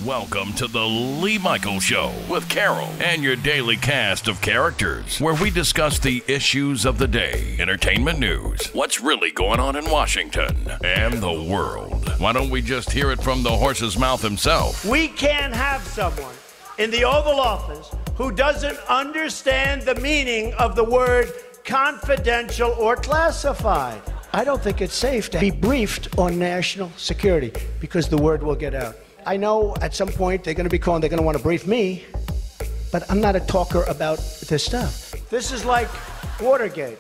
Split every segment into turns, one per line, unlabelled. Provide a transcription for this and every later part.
Welcome to the Lee Michaels Show with Carol and your daily cast of characters, where we discuss the issues of the day, entertainment news, what's really going on in Washington, and the world. Why don't we just hear it from the horse's mouth himself?
We can't have someone in the Oval Office who doesn't understand the meaning of the word confidential or classified. I don't think it's safe to be briefed on national security because the word will get out. I know at some point they're going to be calling, they're going to want to brief me, but I'm not a talker about this stuff. This is like Watergate,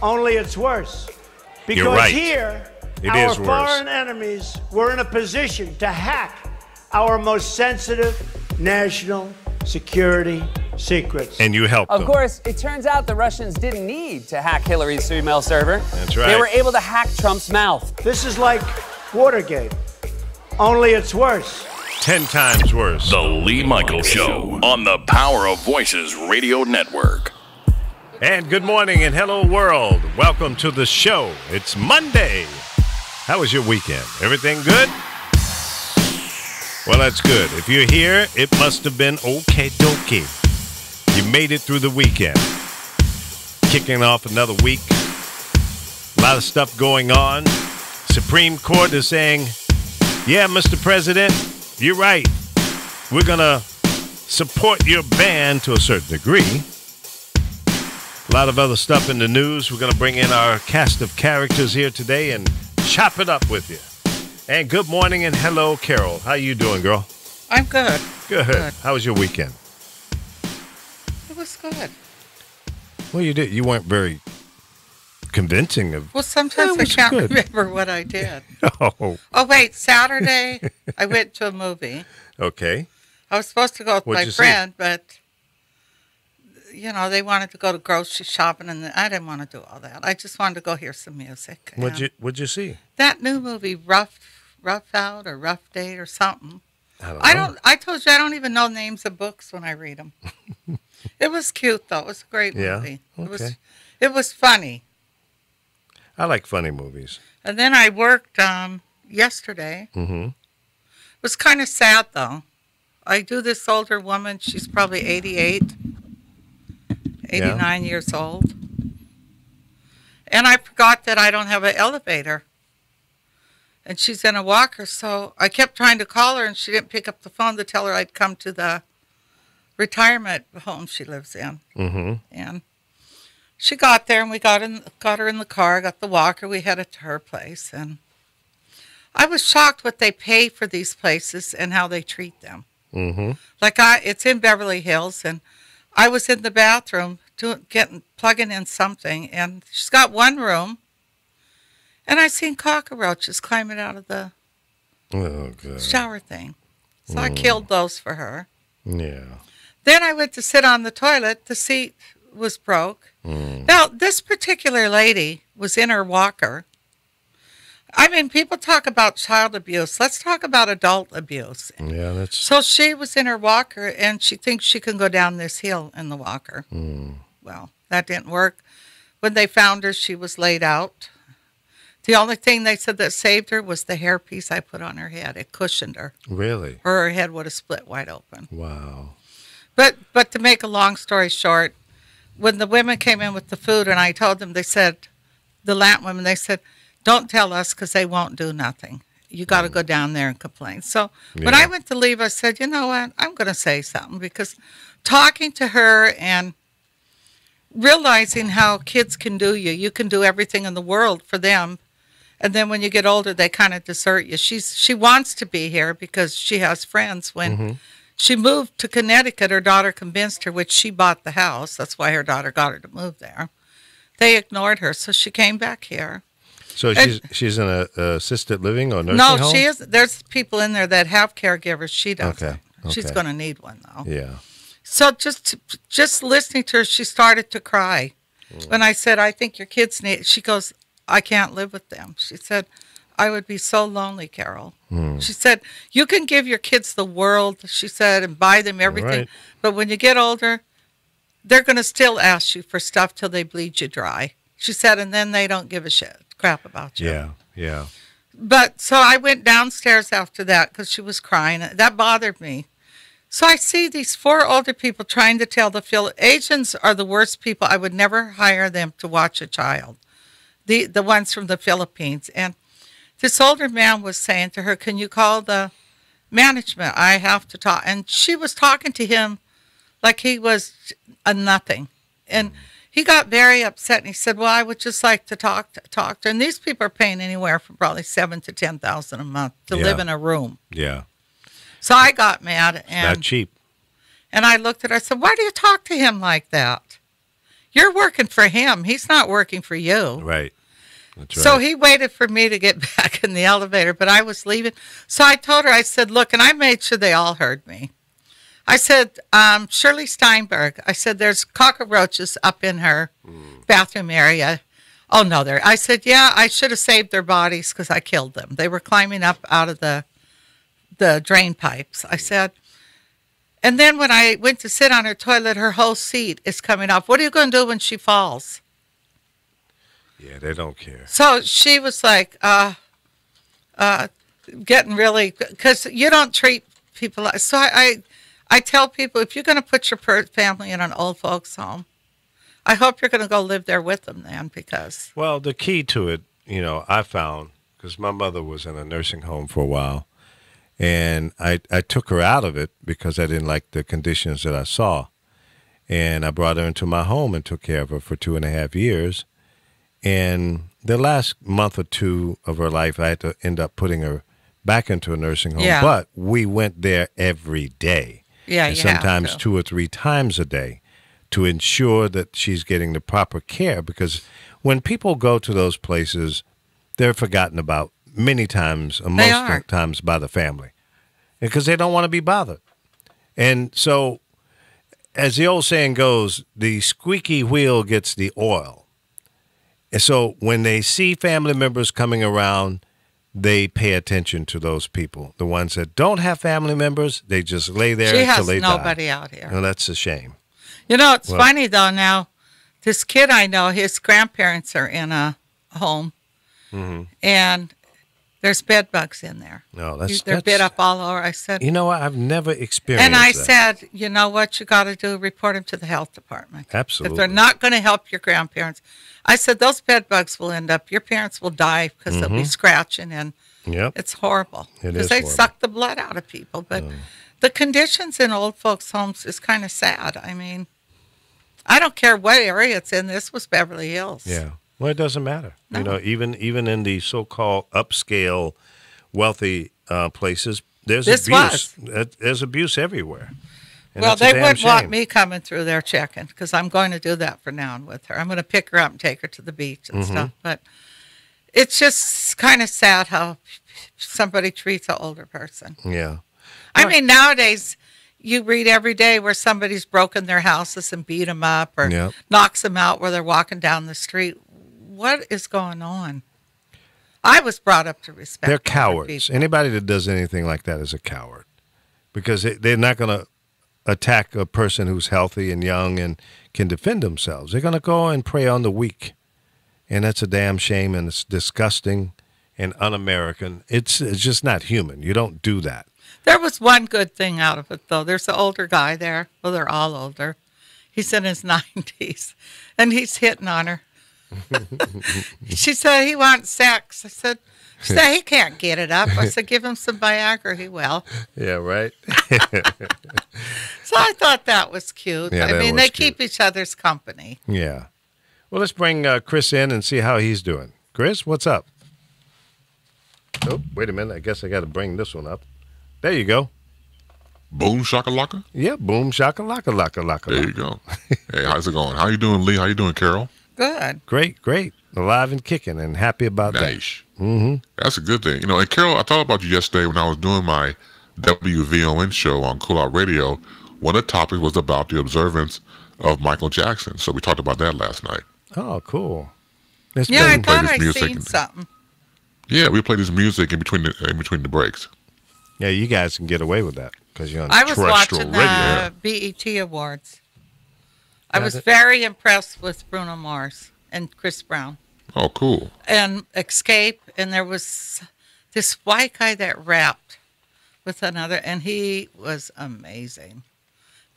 only it's worse. Because
You're right.
here,
It
our
is worse.
foreign enemies were in a position to hack our most sensitive national security secrets.
And you helped them.
Of course, it turns out the Russians didn't need to hack Hillary's email server.
That's right.
They were able to hack Trump's mouth.
This is like Watergate, only it's worse.
10 times worse.
The Lee Michaels Show on the Power of Voices Radio Network.
And good morning and hello world. Welcome to the show. It's Monday. How was your weekend? Everything good? Well, that's good. If you're here, it must have been okay dokie. You made it through the weekend. Kicking off another week. A lot of stuff going on. Supreme Court is saying, yeah, Mr. President, you're right. We're going to support your ban to a certain degree. A lot of other stuff in the news. We're going to bring in our cast of characters here today and chop it up with you. And good morning and hello, Carol. How you doing, girl?
I'm good.
Good. How was your weekend?
It was good.
Well, you weren't very convincing of.
Well, sometimes
It
I
was
can't
good.
remember what I did.
Oh,
Oh, wait, Saturday, I went to a movie.
okay.
I was supposed to go with
What'd
my
you see?
friend, but, you know, they wanted to go to grocery shopping, and I didn't want to do all that. I just wanted to go hear some music.
What'd you see?
That new movie, Rough Out or Rough Date or something.
I don't know.
I told you, I don't even know names of books when I read them. It was cute, though. It was a great
Yeah?
movie.
Okay.
It was funny.
I like funny movies.
And then I worked yesterday.
Mm-hmm.
It was kind of sad, though. I do this older woman. She's probably 88, 89 years old. And I forgot that I don't have an elevator. And she's in a walker, so I kept trying to call her, and she didn't pick up the phone to tell her I'd come to the retirement home she lives in.
Mm-hmm.
And she got there, and we got her in the car, got the walker. We headed to her place, and I was shocked what they pay for these places and how they treat them.
Mm-hmm.
Like it's in Beverly Hills, and I was in the bathroom plugging in something, and she's got one room, and I seen cockroaches climbing out of the
Oh, good.
shower thing. So I killed those for her.
Yeah.
Then I went to sit on the toilet. The seat was broke. Now, this particular lady was in her walker. I mean, people talk about child abuse. Let's talk about adult abuse.
Yeah, that's.
So she was in her walker, and she thinks she can go down this hill in the walker. Well, that didn't work. When they found her, she was laid out. The only thing they said that saved her was the hairpiece I put on her head. It cushioned her,
Really?
or her head would have split wide open.
Wow.
But to make a long story short, when the women came in with the food and I told them, they said, the Latin women, they said, don't tell us because they won't do nothing. You got to go down there and complain. So when
Yeah.
I went to leave, I said, you know what? I'm going to say something, because talking to her and realizing how kids can do you can do everything in the world for them. And then when you get older, they kind of desert you. She wants to be here because she has friends. When she moved to Connecticut, her daughter convinced her, which she bought the house. That's why her daughter got her to move there. They ignored her, so she came back here.
So she's in a assisted living or nursing
No,
home?
she is. There's people in there that have caregivers. She doesn't.
Okay,
She's
okay.
going to need one, though.
Yeah.
So just listening to her, she started to cry. When I said, I think your kids need, she goes, I can't live with them. She said, I would be so lonely, Carol. She said, you can give your kids the world, she said, and buy them everything.
Right.
But when you get older, they're going to still ask you for stuff till they bleed you dry. She said, and then they don't give a crap about you.
Yeah.
But so I went downstairs after that because she was crying. That bothered me. So I see these 4 older people trying to tell Asians are the worst people. I would never hire them to watch a child. The ones from the Philippines. And this older man was saying to her, can you call the management? I have to talk. And she was talking to him like he was a nothing. And he got very upset, and he said, well, I would just like to talk to her. And these people are paying anywhere from probably $7,000 to $10,000 a month to live in a room.
Yeah.
So I got mad. And
Not cheap.
And I looked at her, I said, why do you talk to him like that? You're working for him. He's not working for you.
Right. That's right.
So he waited for me to get back in the elevator, but I was leaving. So I told her, I said, look, and I made sure they all heard me. I said, Shirley Steinberg, I said, there's cockroaches up in her bathroom area. Oh, no, there. I said, yeah, I should have saved their bodies because I killed them. They were climbing up out of the drain pipes. I said, and then when I went to sit on her toilet, her whole seat is coming off. What are you going to do when she falls?
Yeah, they don't care.
So she was like, getting really, because you don't treat people like, so I tell people, if you're going to put your family in an old folks home, I hope you're going to go live there with them then, because.
Well, the key to it, I found, because my mother was in a nursing home for a while, and I took her out of it because I didn't like the conditions that I saw. And I brought her into my home and took care of her for 2.5 years. And the last month or 2 of her life, I had to end up putting her back into a nursing home.
Yeah.
But we went there every day.
Yeah,
and
you have
sometimes
to.
2 or 3 times a day to ensure that she's getting the proper care. Because when people go to those places, they're forgotten about many times, most times by the family, because they don't want to be bothered. And so, as the old saying goes, the squeaky wheel gets the oil. And so when they see family members coming around, they pay attention to those people. The ones that don't have family members, they just lay there until they die.
She has nobody out here.
Well, that's a shame.
It's funny, though, now, this kid I know, his grandparents are in a home, and there's bed bugs in there.
No,
They're bit up all over. I said,
you know what? I've never experienced
and I
that.
said, you know what you got to do? Report them to the health department.
Absolutely.
If they're not going to help your grandparents. I said, those bed bugs will end up, your parents will die because they'll be scratching, and it's horrible.
It is
because they
horrible.
suck the blood out of people. But the conditions in old folks' homes is kind of sad. I mean, I don't care what area it's in. This was Beverly Hills.
Yeah. Well, it doesn't matter.
No.
Even in the so-called upscale, wealthy places, there's
This
abuse. There's abuse everywhere. And
Well,
that's a
they
damn
wouldn't want
shame.
me coming through there checking, because I'm going to do that for now and with her. I'm going to pick her up and take her to the beach and stuff. But it's just kind of sad how somebody treats an older person.
Yeah.
I mean, nowadays, you read every day where somebody's broken their houses and beat them up or
Yep.
knocks them out where they're walking down the street. What is going on? I was brought up to respect
They're
older
cowards.
people.
Anybody that does anything like that is a coward, because they're not going to attack a person who's healthy and young and can defend themselves. They're going to go and prey on the weak. And that's a damn shame, and it's disgusting and un-American. It's just not human. You don't do that.
There was one good thing out of it, though. There's an older guy there. Well, they're all older. He's in his 90s, and he's hitting on her. She said he wants sex. I said, she said, he can't get it up. I said, give him some Viagra. He will.
Yeah, right?
So I thought that was cute.
Yeah,
I
that
mean,
was
they
cute.
keep each other's company.
Yeah. Well, let's bring Chris in and see how he's doing. Chris, what's up? Oh, wait a minute. I guess I got to bring this one up. There you go.
Boom shakalaka.
Yeah, boom, shakalaka, laka, laka.
There you go. Hey, how's it going? How you doing, Lee? How you doing, Carol?
Good.
Great, great. Alive and kicking and happy about
Nice.
that.
That's a good thing. You know, and Carol, I thought about you yesterday when I was doing my WVON show on Cool Out Radio. One of the topics was about the observance of Michael Jackson. So we talked about that last night.
Oh, cool. It's
Yeah, I
been-
thought
this
I
music
seen
and-
something.
Yeah, we played this music in between the breaks.
yeah, you guys can get away with that because you're on
I was
terrestrial
watching
radio.
the BET Awards. I
Yeah,
was
that-
very impressed with Bruno Mars and Chris Brown
Oh, cool.
and Escape, and there was this white guy that rapped with another, and he was amazing.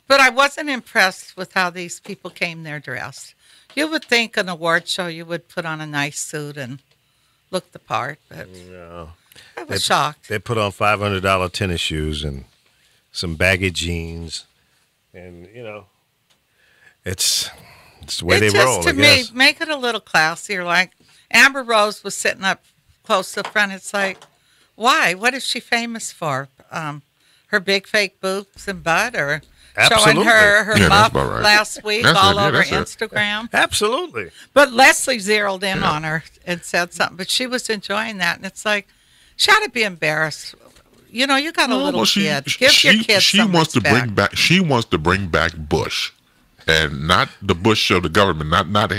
But I wasn't impressed with how these people came there dressed. You would think an award show you would put on a nice suit and look the part, but
No.
I was shocked.
They put on $500 tennis shoes and some baggy jeans, and it's the way they roll.
To
I
me,
guess.
make it a little classier. Like Amber Rose was sitting up close to the front. It's like, why? What is she famous for? Her big fake boobs and butt, or showing
Absolutely.
her
Yeah, that's
muff
about right.
last week
That's
all
it, yeah,
over
that's it.
Instagram?
Absolutely.
But Leslie zeroed in on her and said something. But she was enjoying that, and it's like, she ought to be embarrassed. You got a little kid. Give your kid some respect.
She wants to bring back Bush, and not the Bush of the government, not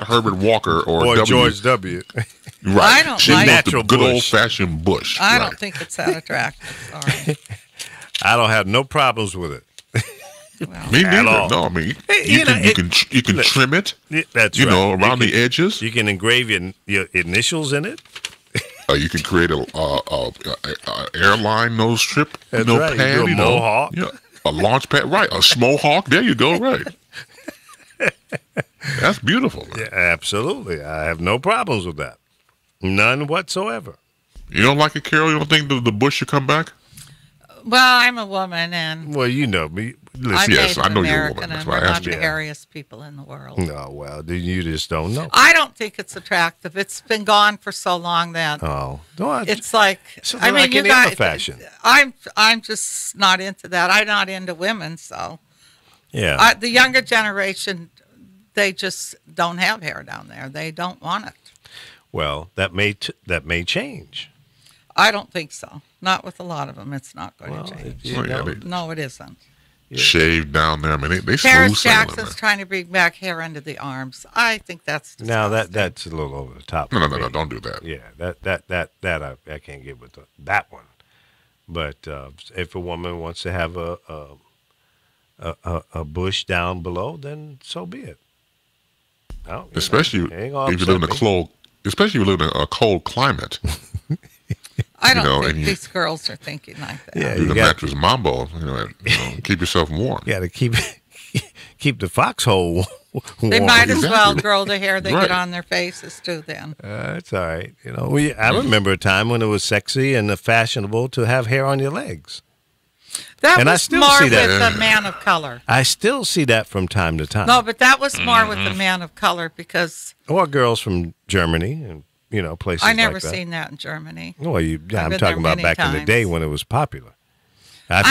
Herbert Walker or W.
George W.
Right.
I don't
she
like-
wants the
Natural
good
Bush.
old fashioned Bush.
I
right.
don't think it's that attractive. Sorry.
I don't have no problems with it.
Well,
Me neither.
all.
No, I mean
Hey,
you
you know,
can trim it.
That's
You
right.
know, around
You
the
can-
edges.
You can engrave your initials in it.
You can create a airline nose strip.
That's
pad.
right. You do a mohawk.
A launch pad. Right. A smohawk. There you go. Right. That's beautiful. Man.
Yeah, absolutely. I have no problems with that. None whatsoever.
You don't like it, Carol? You don't think the Bush should come back?
well, I'm a woman, and
Well, you know me.
I'm
Listen,
yes,
Native
I know you're a
American,
woman. That's
and
why I
we're not
asked
the
you.
hairiest people in the world.
no, well, then you just don't know.
I don't think it's attractive. It's been gone for so long that
Oh, no,
it's like,
So
I mean,
like
you
any other
guys.
fashion.
I'm just not into that. I'm not into women, so
yeah.
the younger generation, they just don't have hair down there. They don't want it.
Well, that may change.
I don't think so. Not with a lot of them. It's not going
Well,
to change.
you
Oh, yeah,
know,
No, it isn't.
Shaved down there. I mean, they smooth
Paris
sailing,
Jackson's
man.
trying to bring back hair under the arms. I think that's disgusting.
now that's a little over the top.
No,
for me.
don't do that.
Yeah, that I can't get with that one. But if a woman wants to have a bush down below, then so be it. No,
Especially
ain't gonna
if you live in a
upset me.
cold, especially if you live in a cold climate.
I don't
know,
think
and you-
these girls are thinking like that.
Yeah,
Do
you
the
got
mattress mambo. Keep yourself warm.
to keep the foxhole warm.
They might as well
Exactly.
grow the hair they
Right.
get on their faces too. Then
It's all right. I remember a time when it was sexy and fashionable to have hair on your legs.
that
And I
was
still
more
see that.
with a man of color.
I still see that from time to time.
No, but that was more with the man of color because
Or girls from Germany and places
I never
like that.
seen that in Germany.
Well, I'm
been there
talking about
many
back in the day
times.
when it was popular. I've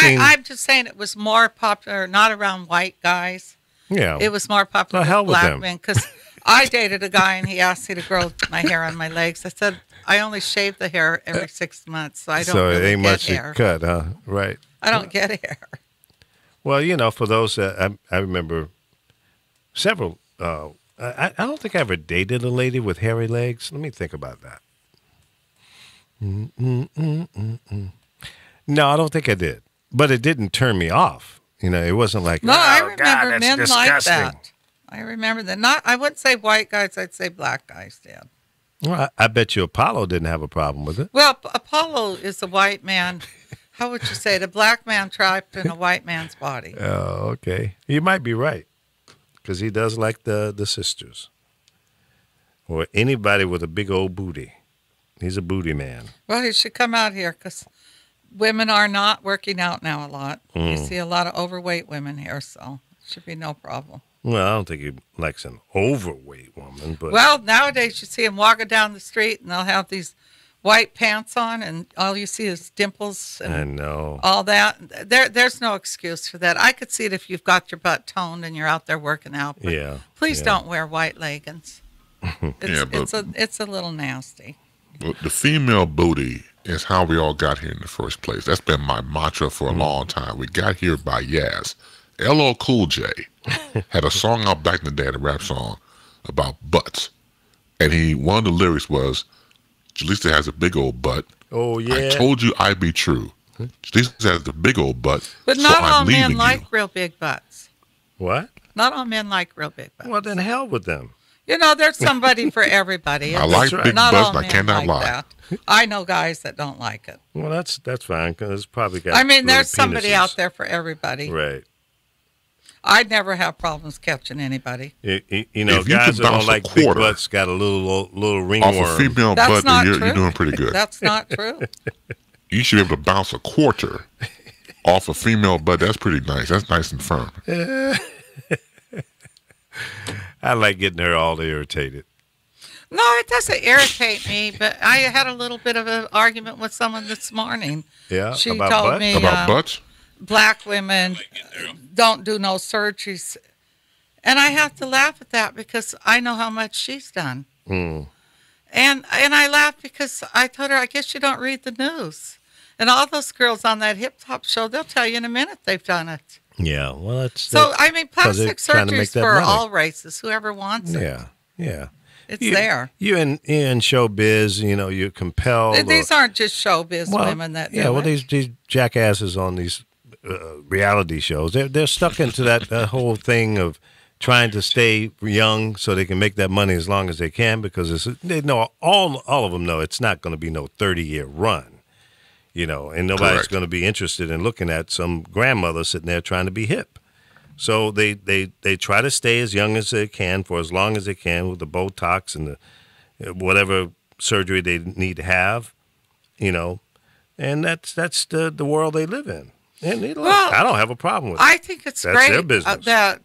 seen.
I'm just saying it was more popular, not around white guys.
Yeah.
It was more popular
The hell
with
with
black
them.
men because I dated a guy and he asked me to grow my hair on my legs. I said I only shave the hair every 6 months, so I don't
so
really
it ain't
get
much
hair.
to cut, huh? Right.
I don't get hair.
Well, for those that I remember several. I don't think I ever dated a lady with hairy legs. Let me think about that. No, I don't think I did. But it didn't turn me off. It wasn't like,
No, I
"Oh,
remember
God, that's
men
disgusting."
like that. I remember that. I wouldn't say white guys. I'd say black guys did.
Well, I bet you Apollo didn't have a problem with it.
Well, Apollo is a white man. How would you say it? A black man trapped in a white man's body.
Oh, okay. You might be right. Because he does like the sisters. Or anybody with a big old booty. He's a booty man.
Well, he should come out here because women are not working out now a lot. You see a lot of overweight women here, so it should be no problem.
Well, I don't think he likes an overweight woman, but
Well, nowadays you see them walking down the street and they'll have these white pants on and all you see is dimples and
I know.
all that. There's no excuse for that. I could see it if you've got your butt toned and you're out there working out. But
Yeah,
please
yeah.
don't wear white leggings.
Yeah, but-
It's a little nasty.
Well, the female booty is how we all got here in the first place. That's been my mantra for a long time. We got here by Yaz. LL Cool J had a song out back in the day, a rap song about butts. And one of the lyrics was, Jaleesa has a big old butt.
Oh, yeah.
I told you I'd be true. Jaleesa has a big old butt.
But
so
not
I'm
all men
leaving
like
you.
real big butts.
What?
Not all men like real big butts.
Well, then hell with them.
You know, there's somebody for everybody.
I like big
Not
butts,
all
and I
men
cannot
like
lie.
that. I know guys that don't like it.
Well, that's fine because it's probably got.
I mean,
little
there's somebody
penises.
out there for everybody.
Right.
I'd never have problems catching anybody.
You
If
know,
you
guys
can
that
bounce
don't
a
like big
quarter
butts got a little
Off
ringworm.
a female
That's
butt,
not
then
true.
you're doing pretty good.
That's not true.
You should be able to bounce a quarter off a female butt. That's pretty nice. That's nice and firm.
I like getting her all irritated.
No, it doesn't irritate me, but I had a little bit of an argument with someone this morning.
Yeah,
She
about
told
butts?
me
About butts?
black women don't do no surgeries. And I have to laugh at that because I know how much she's done.
Mm.
And I laughed because I told her, I guess you don't read the news. And all those girls on that hip hop show, they'll tell you in a minute they've done it.
Yeah, well, that's
So, I mean,
'cause they're
plastic
trying to
surgery
make
is
that
for
money.
all races, whoever wants it.
yeah.
It's there.
You in showbiz, you know, you're compelled.
These aren't just showbiz women that do it.
these jackasses on these reality shows, they're stuck into that whole thing of trying to stay young so they can make that money as long as they can because they know all of them know it's not going to be no 30-year run, you know, and nobody's
Correct.
going to be interested in looking at some grandmother sitting there trying to be hip. So they try to stay as young as they can for as long as they can with the Botox and the whatever surgery they need to have, you know, and that's the world they live in. And look,
Well,
I don't have a problem with it.
I think it's
That's
great
their business.
that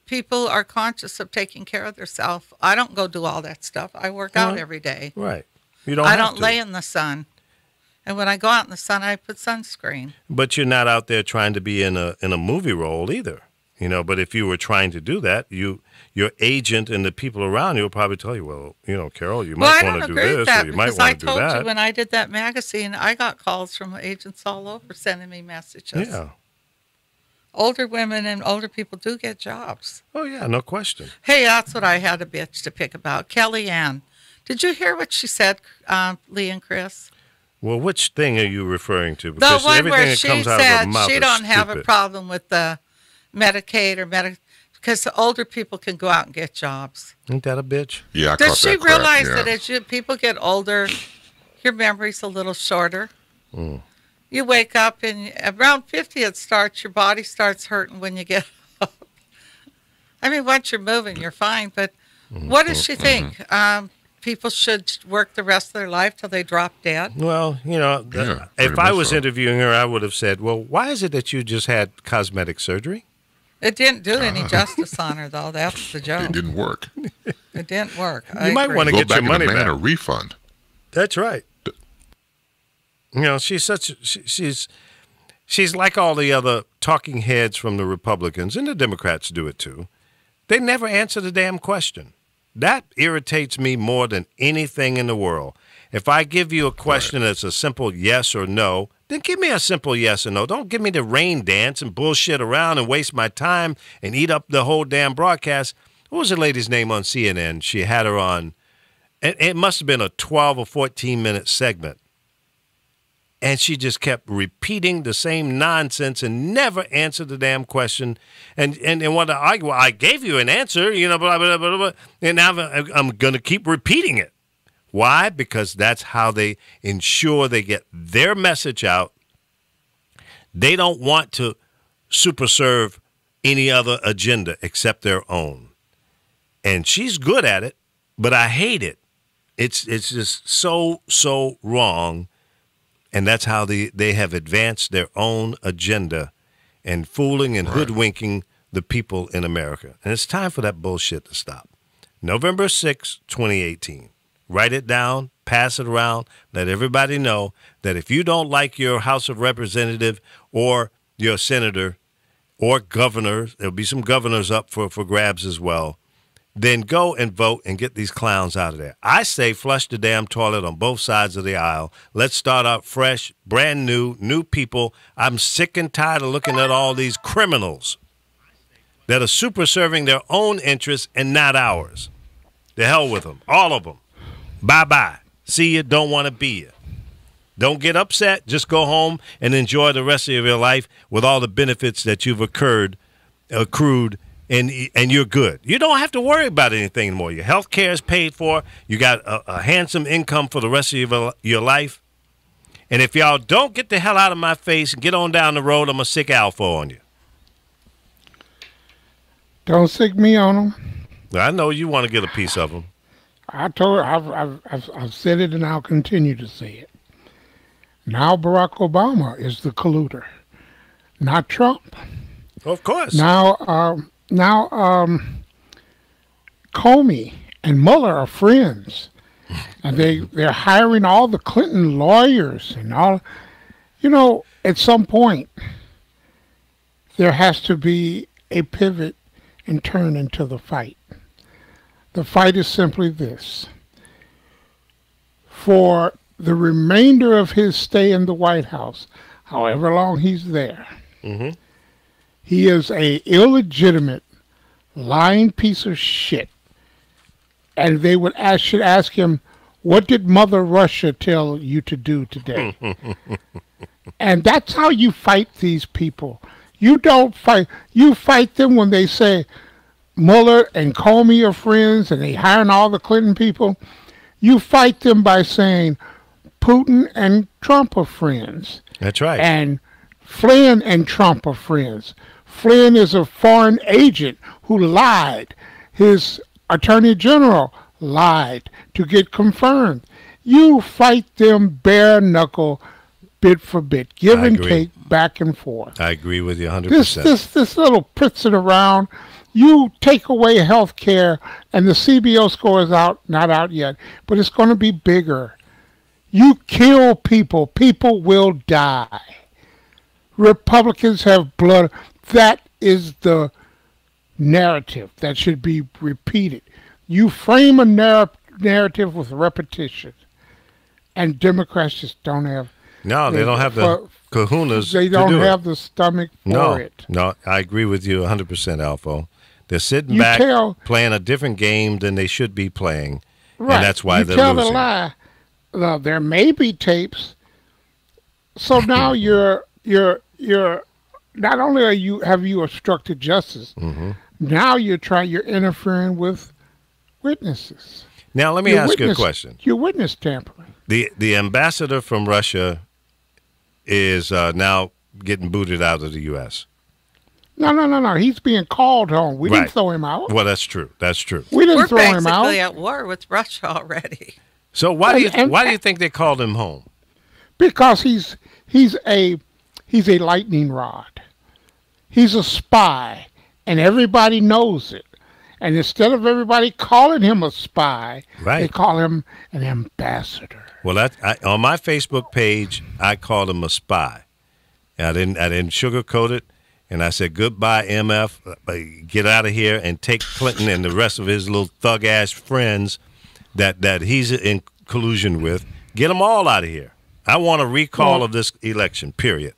people are conscious of taking care of themselves. I don't go do all that stuff. I work out every day.
Right. You don't
I
have
don't
to.
lay in the sun. And when I go out in the sun, I put sunscreen.
But you're not out there trying to be in a movie role either. You know, but if you were trying to do that, your agent and the people around you will probably tell you, well, you know, Carol, you
Well,
might
I
want
don't
to do
agree with
this
that
or you might
because I
want to do
told
that.
you when I did that magazine, I got calls from agents all over sending me messages.
Yeah.
Older women and older people do get jobs.
Oh, yeah, no question.
Hey, that's what I had a bitch to pick about. Kellyanne. Did you hear what she said, Lee and Chris?
Well, which thing are you referring to?
The
Because
one
everything
where
that
she
comes out of her
said
mouth
she
is
don't have a
stupid.
problem with the Medicaid or because the older people can go out and get jobs.
Ain't that a bitch?
Yeah, I
Does
caught
she
that crap,
realize
yeah.
that as people get older, your memory's a little shorter?
Mm.
You wake up and around 50 it starts, your body starts hurting when you get up. I mean, once you're moving, you're fine. But what does she think? People should work the rest of their life till they drop dead?
Well, you know,
Yeah,
if
pretty
I
much
was
so.
interviewing her, I would have said, well, why is it that you just had cosmetic surgery?
It didn't do any justice on her, though. That's the
It
joke.
didn't work.
It didn't work.
You might wanna
Go
get
back
your
and
money
demand
back.
a refund.
That's right. You know, she's like all the other talking heads from the Republicans, and the Democrats do it too. They never answer the damn question. That irritates me more than anything in the world. If I give you a question that's a simple yes or no, then give me a simple yes or no. Don't give me the rain dance and bullshit around and waste my time and eat up the whole damn broadcast. What was the lady's name on CNN? She had her on. It must have been a 12 or 14-minute segment. And she just kept repeating the same nonsense and never answered the damn question. And wanted to argue, well, I gave you an answer, you know, blah, blah, blah, blah, and now I'm going to keep repeating it. Why? Because that's how they ensure they get their message out. They don't want to superserve any other agenda except their own. And she's good at it, but I hate it. It's just so wrong. And that's how they have advanced their own agenda and fooling and hoodwinking the people in America. And it's time for that bullshit to stop. November 6, 2018. Write it down, pass it around, let everybody know that if you don't like your House of Representative or your senator or governor, there'll be some governors up for grabs as well, then go and vote and get these clowns out of there. I say flush the damn toilet on both sides of the aisle. Let's start out fresh, brand new people. I'm sick and tired of looking at all these criminals that are super serving their own interests and not ours. The hell with them, all of them. Bye-bye. See you, don't want to be you. Don't get upset. Just go home and enjoy the rest of your life with all the benefits that you've accrued and you're good. You don't have to worry about anything anymore. Your health care is paid for. You got a handsome income for the rest of your life. And if y'all don't get the hell out of my face and get on down the road, I'm going to sick Alpha on you.
Don't sick me on them.
I know you want to get a piece of them.
I've said it and I'll continue to say it. Now Barack Obama is the colluder, not Trump.
Of course.
Now Comey and Mueller are friends, and they're hiring all the Clinton lawyers and all. You know, at some point, there has to be a pivot and turn into the fight. The fight is simply this. For the remainder of his stay in the White House, however long he's there, he is a illegitimate, lying piece of shit. And they should ask him, what did Mother Russia tell you to do today? And that's how you fight these people. You don't fight. You fight them when they say Mueller and Comey are friends and they hiring all the Clinton people. You fight them by saying Putin and Trump are friends.
That's right.
And Flynn and Trump are friends. Flynn is a foreign agent who lied. His attorney general lied to get confirmed. You fight them bare knuckle, bit for bit, give and take, back and forth.
I agree with you 100%.
This little pritzing around, you take away health care, and the CBO score is out, not out yet, but it's going to be bigger. You kill people, people will die. Republicans have blood. That is the narrative that should be repeated. You frame a narrative with repetition, and Democrats just don't have.
No, they don't have the kahunas.
They don't have the stomach for it.
No, I agree with you 100%, Alpha. They're sitting back, playing a different game than they should be playing,
right.
And that's why they're
losing.
losing.
Lie. There may be tapes. So now you're not only have you obstructed justice, now you're interfering with witnesses.
Now let me ask you a question.
You're witness tampering.
The ambassador from Russia is now getting booted out of the U.S.
No. He's being called home. We didn't throw him out.
Well, that's true. That's true.
We didn't throw him out.
We're basically at war with Russia already.
So why do you think they called him home?
Because he's a lightning rod. He's a spy, and everybody knows it. And instead of everybody calling him a spy, they call him an ambassador.
Well, on my Facebook page, I called him a spy. I didn't sugarcoat it, and I said, "Goodbye, MF. Get out of here and take Clinton and the rest of his little thug ass friends that he's in collusion with. Get them all out of here. I want a recall of this election. Period.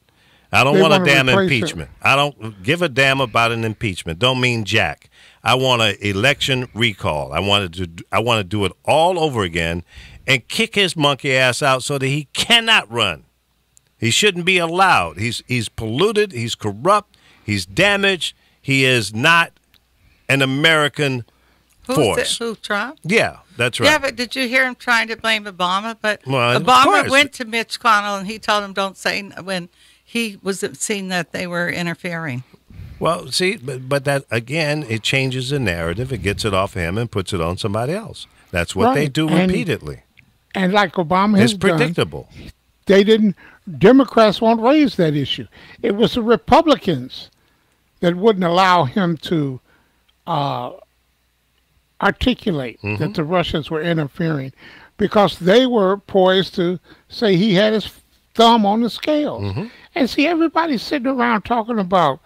I don't want a damn impeachment. I don't give a damn about an impeachment. Don't mean jack. I want an election recall. I want to do it all over again and kick his monkey ass out so that he cannot run. He shouldn't be allowed. He's polluted. He's corrupt. He's damaged. He is not an American force.
Who, Trump?
Yeah, that's right.
Yeah, but did you hear him trying to blame Obama? But
well,
Obama went to Mitch McConnell and he told him don't say when he was seen that they were interfering.
Well, see, but that, again, it changes the narrative. It gets it off him and puts it on somebody else. That's what they do repeatedly.
And like Obama has done,
it's predictable.
Democrats won't raise that issue. It was the Republicans that wouldn't allow him to articulate that the Russians were interfering because they were poised to say he had his thumb on the scales. And see, everybody's sitting around talking about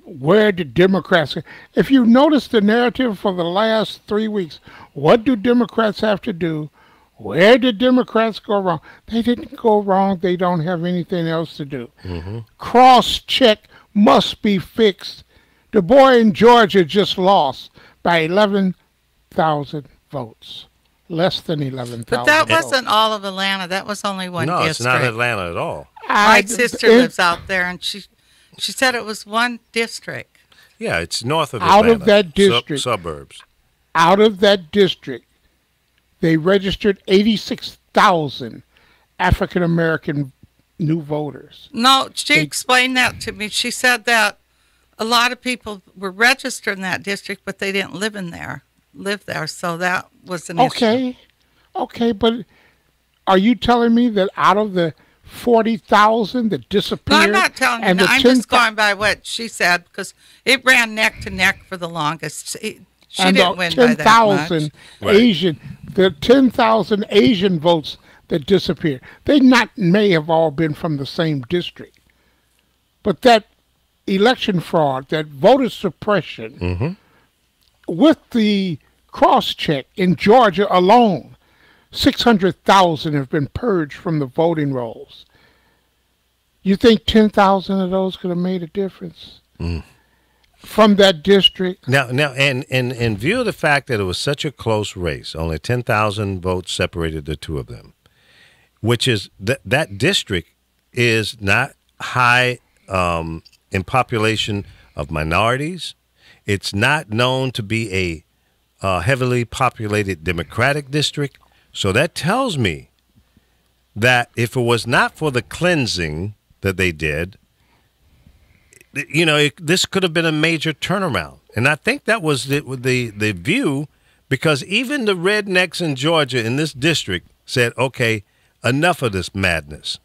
where the Democrats... If you notice the narrative for the last 3 weeks, what do Democrats have to do? Where did Democrats go wrong? They didn't go wrong. They don't have anything else to do. Cross-check must be fixed. The boy in Georgia just lost by 11,000 votes. Less than 11,000
But that wasn't all of Atlanta. That was only one district.
No, it's not Atlanta at all.
My sister lives out there, and she said it was one district.
Yeah, it's north of
Out
Atlanta.
of that district.
Suburbs.
Out of that district, they registered 86,000 African American new voters.
No, she explained that to me. She said that a lot of people were registered in that district, but they didn't live there. So that was an issue.
Okay, but are you telling me that out of the 40,000 that disappeared?
No, I'm not telling you. I'm just going by what she said because it ran neck to neck for the longest. She didn't win by that much.
The 10,000 Asian votes that disappeared, they may have all been from the same district. But that election fraud, that voter suppression, with the cross-check in Georgia alone, 600,000 have been purged from the voting rolls. You think 10,000 of those could have made a difference from that district?
Now, and in view of the fact that it was such a close race, only 10,000 votes separated the two of them, which is that district is not high in population of minorities. It's not known to be a heavily populated Democratic district. So that tells me that if it was not for the cleansing that they did, this could have been a major turnaround. And I think that was the view, because even the rednecks in Georgia in this district said, okay, enough of this madness.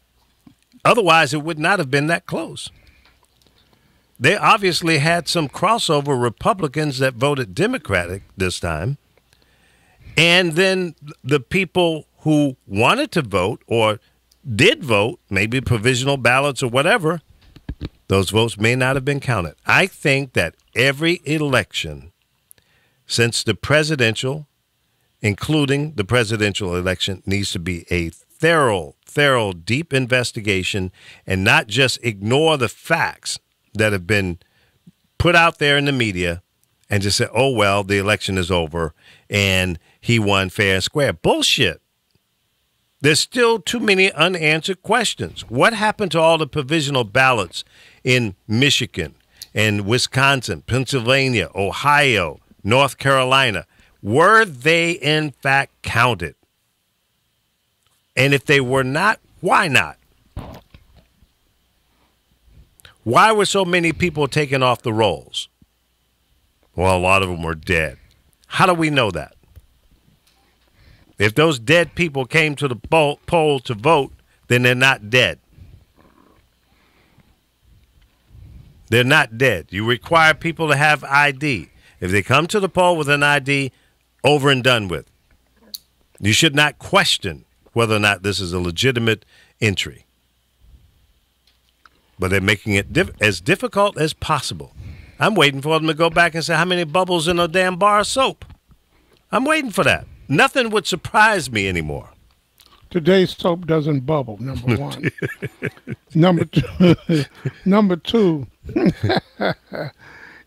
Otherwise, it would not have been that close. They obviously had some crossover Republicans that voted Democratic this time. And then the people who wanted to vote or did vote, maybe provisional ballots or whatever, those votes may not have been counted. I think that every election since the presidential, including the presidential election, needs to be a thorough, deep investigation and not just ignore the facts that have been put out there in the media and just say, oh, well, the election is over and he won fair and square. Bullshit. There's still too many unanswered questions. What happened to all the provisional ballots in Michigan and Wisconsin, Pennsylvania, Ohio, North Carolina? Were they in fact counted? And if they were not, why not? Why were so many people taken off the rolls? Well, a lot of them were dead. How do we know that? If those dead people came to the poll to vote, then they're not dead. They're not dead. You require people to have ID. If they come to the poll with an ID, over and done with. You should not question whether or not this is a legitimate entry. But they're making it as difficult as possible. I'm waiting for them to go back and say how many bubbles in a damn bar of soap. I'm waiting for that. Nothing would surprise me anymore.
Today's soap doesn't bubble, number one. Number two,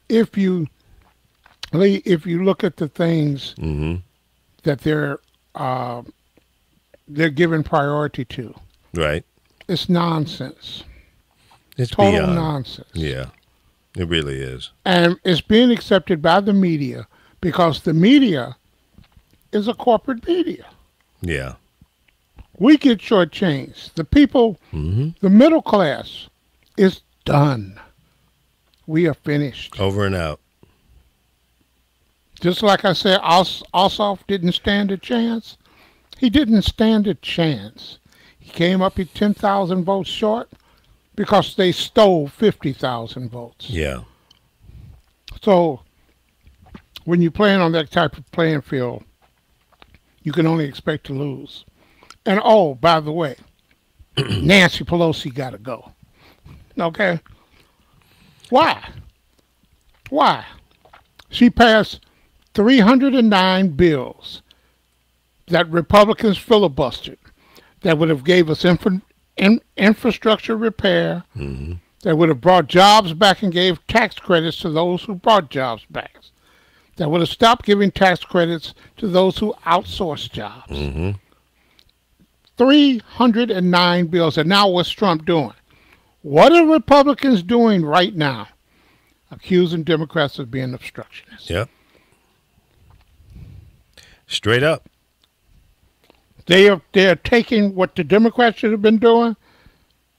if you look at the things that they're giving priority to,
right?
It's nonsense.
It's
total
beyond
nonsense.
Yeah, it really is.
And it's being accepted by the media because the media is a corporate media.
Yeah.
We get shortchanged. The people, the middle class, is done. We are finished.
Over and out.
Just like I said, Ossoff didn't stand a chance. He didn't stand a chance. He came up at 10,000 votes short because they stole 50,000 votes.
Yeah.
So when you're playing on that type of playing field, you can only expect to lose. And oh, by the way, Nancy Pelosi got to go. Okay? Why? She passed 309 bills that Republicans filibustered that would have gave us infrastructure repair, that would have brought jobs back and gave tax credits to those who brought jobs back, that would have stopped giving tax credits to those who outsourced jobs. 309 bills. And now what's Trump doing? What are Republicans doing right now? accusing Democrats of being obstructionists.
Yep. Straight up.
They are taking what the Democrats should have been doing,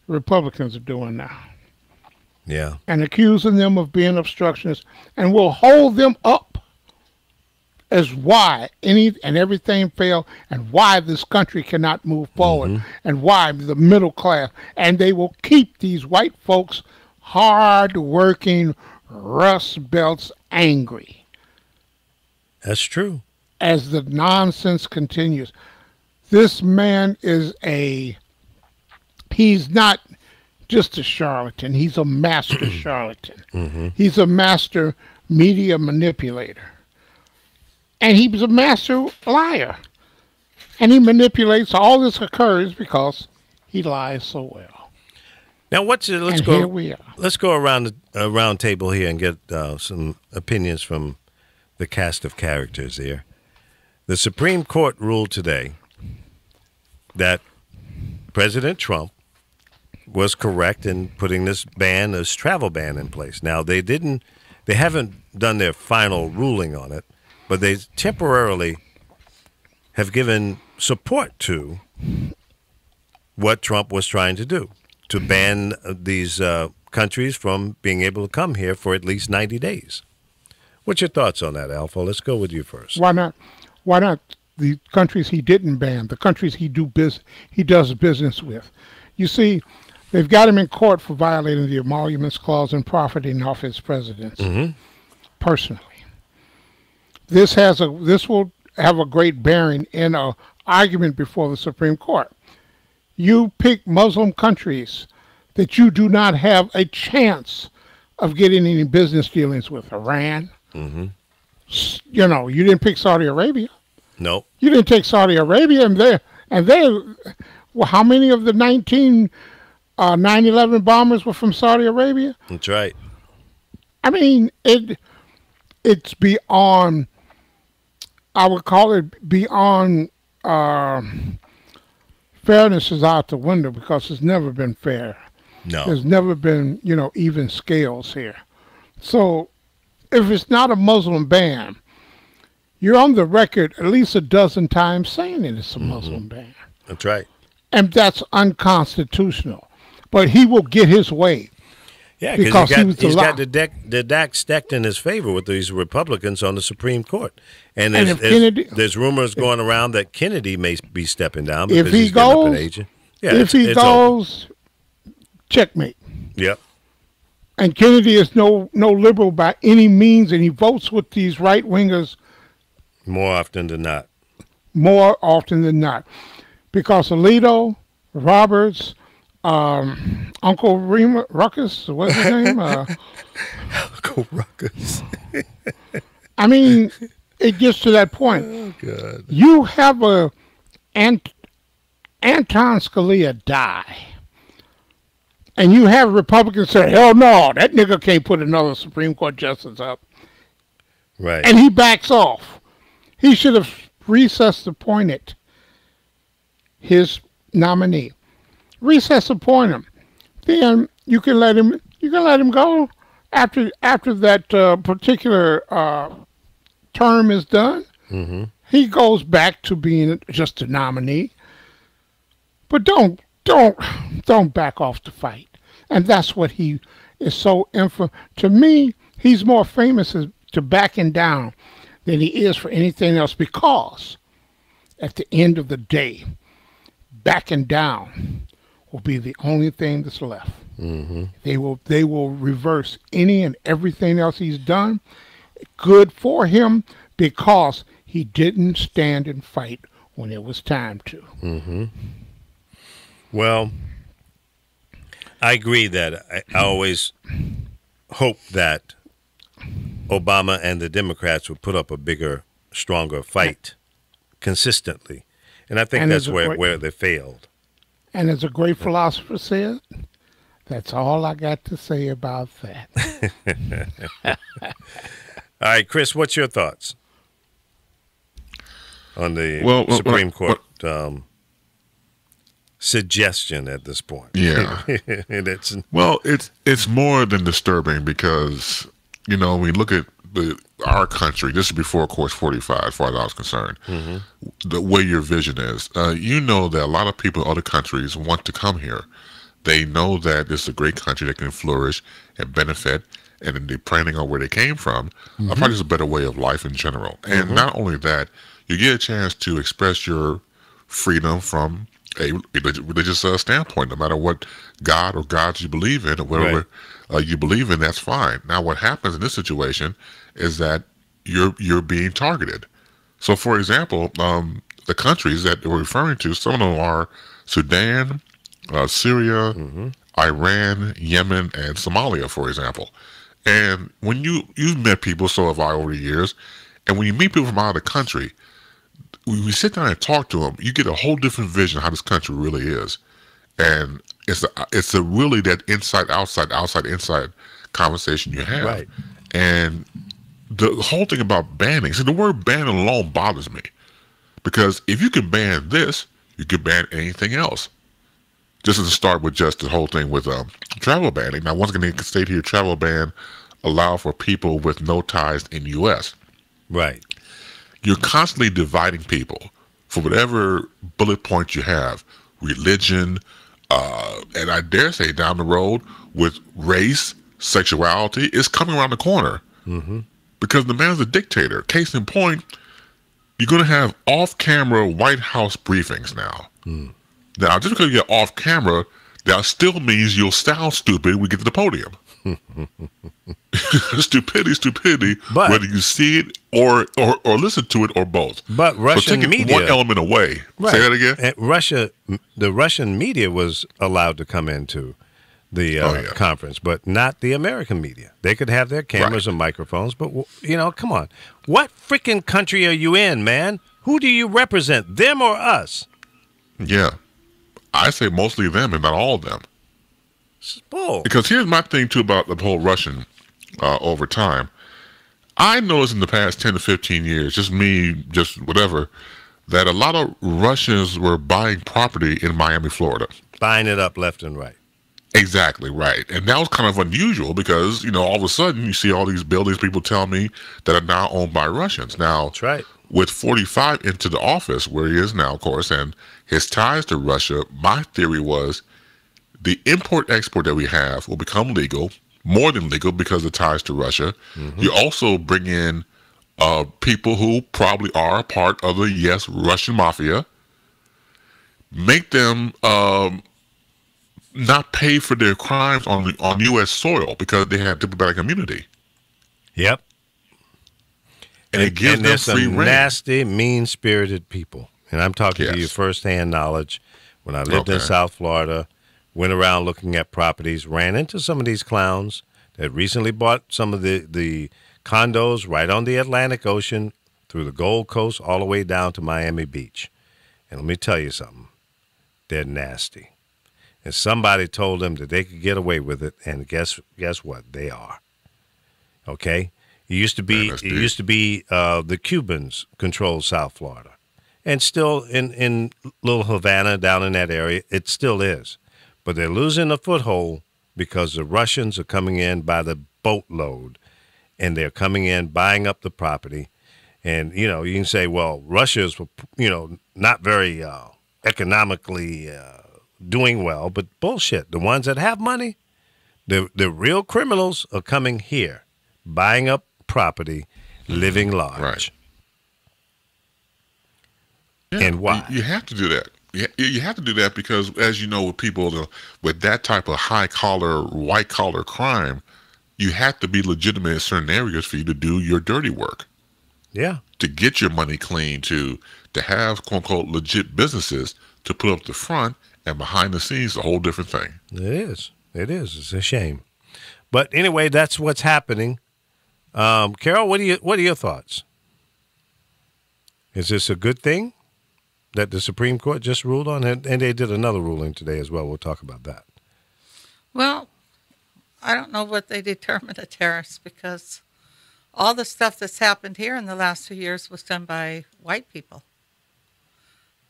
the Republicans are doing now.
Yeah.
And accusing them of being obstructionists, and will hold them up as why any and everything failed, and why this country cannot move forward, and why the middle class, and they will keep these white folks, hard-working Rust Belts, angry.
That's true.
As the nonsense continues. This man is he's not just a charlatan, he's a master charlatan. He's a master media manipulator. And he's a master liar. And he manipulates. All this occurs because he lies so well.
Now,
Here we are.
Let's go around the round table here and get some opinions from the cast of characters here. The Supreme Court ruled today that President Trump was correct in putting this travel ban in place. Now, they haven't done their final ruling on it, but they temporarily have given support to what Trump was trying to do, to ban these countries from being able to come here for at least 90 days. What's your thoughts on that, Alpha? Let's go with you first.
Why not? Why not the countries he didn't ban, the countries he does business with? You see, they've got him in court for violating the Emoluments Clause and profiting off his presidency. Personally, this will have a great bearing in an argument before the Supreme Court. You pick Muslim countries that you do not have a chance of getting any business dealings with. Iran. You know, you didn't pick Saudi Arabia.
No.
You didn't take Saudi Arabia, and well, how many of the 19 9/11 bombers were from Saudi Arabia?
That's right.
I mean, it's beyond, I would call it beyond, fairness is out the window, because it's never been fair.
No.
There's never been, even scales here. So if it's not a Muslim ban, you're on the record at least a dozen times saying it is a Muslim ban.
That's right.
And that's unconstitutional. But he will get his way.
Yeah, because he's got the deck stacked in his favor with these Republicans on the Supreme Court. And there's rumors going around that Kennedy may be stepping down because he's getting up in age. Yeah,
if he goes, checkmate.
Yep.
And Kennedy is no liberal by any means, and he votes with these right-wingers
more often than not.
More often than not. Because Alito, Roberts, Uncle Ruckus, what's his name?
Uncle Ruckus.
I mean, it gets to that point.
Oh, God.
You have Anton Scalia die, and you have Republicans say, hell no, that nigga can't put another Supreme Court justice up.
Right.
And he backs off. He should have recessed appointed his nominee. Recess appoint him. Then you can let him go after that particular term is done.
Mm-hmm.
He goes back to being just a nominee. But don't back off the fight. And that's what he is so to me, he's more famous to backing down than he is for anything else, because at the end of the day, backing down will be the only thing that's left.
Mm-hmm.
They will reverse any and everything else he's done. Good for him, because he didn't stand and fight when it was time to.
Mm-hmm. Well, I agree that I always hope that Obama and the Democrats would put up a bigger, stronger fight consistently. And I think that's where they failed.
And as a great philosopher said, that's all I got to say about that.
All right, Chris, what's your thoughts on the Supreme Court suggestion at this point?
Yeah. It's more than disturbing, because you know, when we look at our country, this is before, of course, 45, as far as I was concerned, the way your vision is, you know that a lot of people in other countries want to come here. They know that this is a great country that can flourish and benefit, and then depending on where they came from, probably is a better way of life in general. And not only that, you get a chance to express your freedom from a religious standpoint, no matter what God or gods you believe in or whatever you believe in, that's fine. Now, what happens in this situation is that you're being targeted. So, for example, the countries that we're referring to, some of them are Sudan, Syria, Iran, Yemen, and Somalia, for example. And when you've met people, so have I over the years, and when you meet people from out of the country, when we sit down and talk to them, you get a whole different vision of how this country really is. And it's a really that inside, outside conversation you have. Right. And the whole thing about banning, see, the word ban alone bothers me. Because if you can ban this, you can ban anything else. Just as a start with just the whole thing with travel banning. Now, once again, they state here, travel ban allow for people with no ties in the U.S.
Right.
You're constantly dividing people for whatever bullet points you have, religion, and I dare say down the road with race, sexuality, it's coming around the corner. Because the man's a dictator. Case in point, you're going to have off-camera White House briefings now. Now, just because you get off-camera, that still means you'll sound stupid when we get to the podium. Stupidity, but, whether you see it or listen to it or both.
But Russian media,
one element away.
Right.
Say that again.
And the Russian media was allowed to come into the conference, but not the American media. They could have their cameras and microphones, but come on, what freaking country are you in, man? Who do you represent, them or us?
Yeah, I say mostly them and not all of them.
Bull.
Because here's my thing, too, about the whole Russian over time. I noticed in the past 10 to 15 years, just whatever, that a lot of Russians were buying property in Miami, Florida.
Buying it up left and right.
Exactly, right. And that was kind of unusual because, all of a sudden you see all these buildings, people tell me, that are now owned by Russians. Now,
that's right.
With 45 into the office, where he is now, of course, and his ties to Russia, my theory was the import-export that we have will become legal, more than legal because of ties to Russia. You also bring in people who probably are a part of the, Russian mafia, make them not pay for their crimes on U.S. soil because they have diplomatic immunity.
Yep.
And it gives them free rein.
Nasty, mean-spirited people. And I'm talking to you firsthand knowledge. When I lived in South Florida, went around looking at properties, ran into some of these clowns that recently bought some of the condos right on the Atlantic Ocean through the Gold Coast all the way down to Miami Beach. And let me tell you something. They're nasty. And somebody told them that they could get away with it, and guess what? They are. Okay? It used to be the Cubans controlled South Florida. And still in Little Havana, down in that area, it still is. But they're losing a foothold because the Russians are coming in by the boatload, and they're coming in, buying up the property. And, you can say, well, Russia's, not very economically doing well, but bullshit. The ones that have money, the real criminals are coming here, buying up property, living large.
Right. Yeah,
and why?
You have to do that. You have to do that because, as you know, with people with that type of high-collar, white-collar crime, you have to be legitimate in certain areas for you to do your dirty work.
Yeah.
To get your money clean, to have, quote-unquote, legit businesses to put up the front and behind the scenes, a whole different thing.
It is. It's a shame. But anyway, that's what's happening. Carol, what are your thoughts? Is this a good thing that the Supreme Court just ruled on? And they did another ruling today as well. We'll talk about that.
Well, I don't know what they determined a terrorist because all the stuff that's happened here in the last 2 years was done by white people.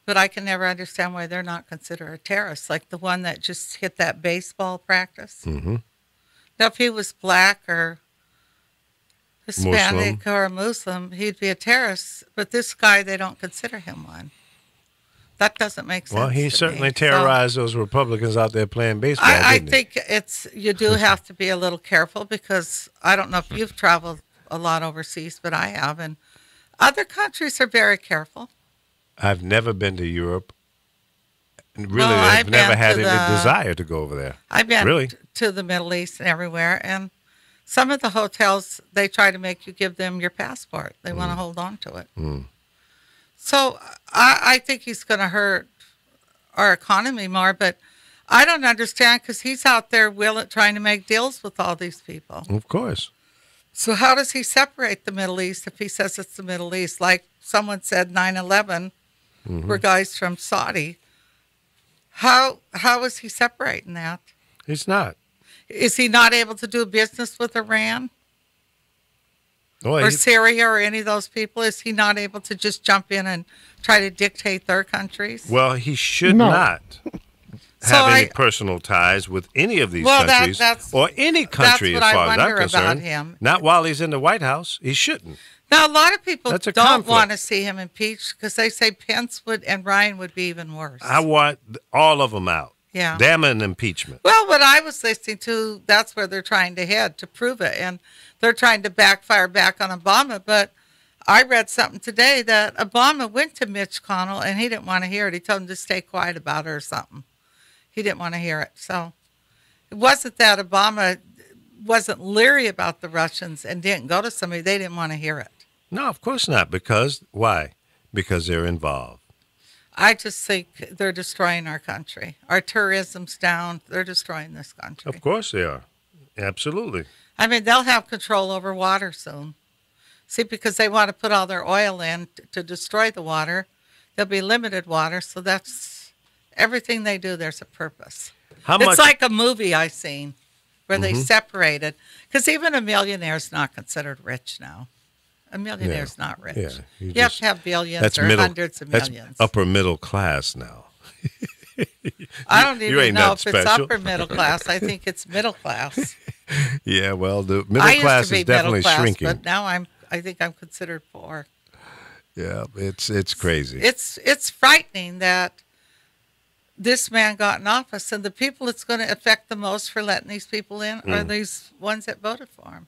But I can never understand why they're not considered a terrorist, like the one that just hit that baseball practice. Now, if he was black or Hispanic or a Muslim, he'd be a terrorist. But this guy, they don't consider him one. That doesn't make sense.
Well, he
to
certainly
me.
terrorized those Republicans out there playing baseball.
I
didn't he?
think you do have to be a little careful because I don't know if you've traveled a lot overseas, but I have, and other countries are very careful.
I've never been to Europe. Really,
Well,
I've never
been
had
to
any
the-
desire to go over there.
I've been
Really?
to the Middle East and everywhere, and some of the hotels, they try to make you give them your passport. They want to hold on to it. So I think he's going to hurt our economy more, but I don't understand because he's out there trying to make deals with all these people.
Of course.
So how does he separate the Middle East if he says it's the Middle East? Like someone said 9/11 were guys from Saudi. How is he separating that?
He's not.
Is he not able to do business with Iran
Well,
or
he-
Syria or any of those people? Is he not able to just jump in and try to dictate their countries?
well, he should
No.
not
So
have any
I-
personal ties with any of these
Well,
countries
that's-
or any country
what
as
I
far as I'm
wonder about
concerned.
him.
Not while he's in the White House. He shouldn't.
Now, a lot of people
That's a
don't
conflict.
want to see him impeached because they say Pence and Ryan would be even worse.
I want all of them out.
Yeah.
Damn an impeachment.
Well, what I was listening to, that's where they're trying to head to prove it. And they're trying to backfire back on Obama. But I read something today that Obama went to Mitch McConnell and he didn't want to hear it. He told him to stay quiet about it or something. He didn't want to hear it. So it wasn't that Obama wasn't leery about the Russians and didn't go to somebody. They didn't want to hear it.
No, of course not. Because, why? Because they're involved.
I just think they're destroying our country. Our tourism's down. They're destroying this country.
Of course they are. Absolutely.
I mean, they'll have control over water soon. See, because they want to put all their oil in to destroy the water. There'll be limited water, so that's everything they do. There's a purpose.
How
It's
much?
like a movie I seen where they separated, because even a millionaire's not considered rich now. A millionaire's not rich.
Yeah,
you have
just-
to have billions
that's
or
middle.
hundreds of
That's
millions.
upper middle class now.
I don't
you
even
ain't
know
that
if it's
special.
upper middle class. I think it's middle class.
Yeah, well, the middle
I used
class
to be
is definitely
middle class,
shrinking.
but now I think I'm considered poor.
Yeah, it's crazy.
It's frightening that this man got in office, and the people it's going to affect the most for letting these people in are these ones that voted for him.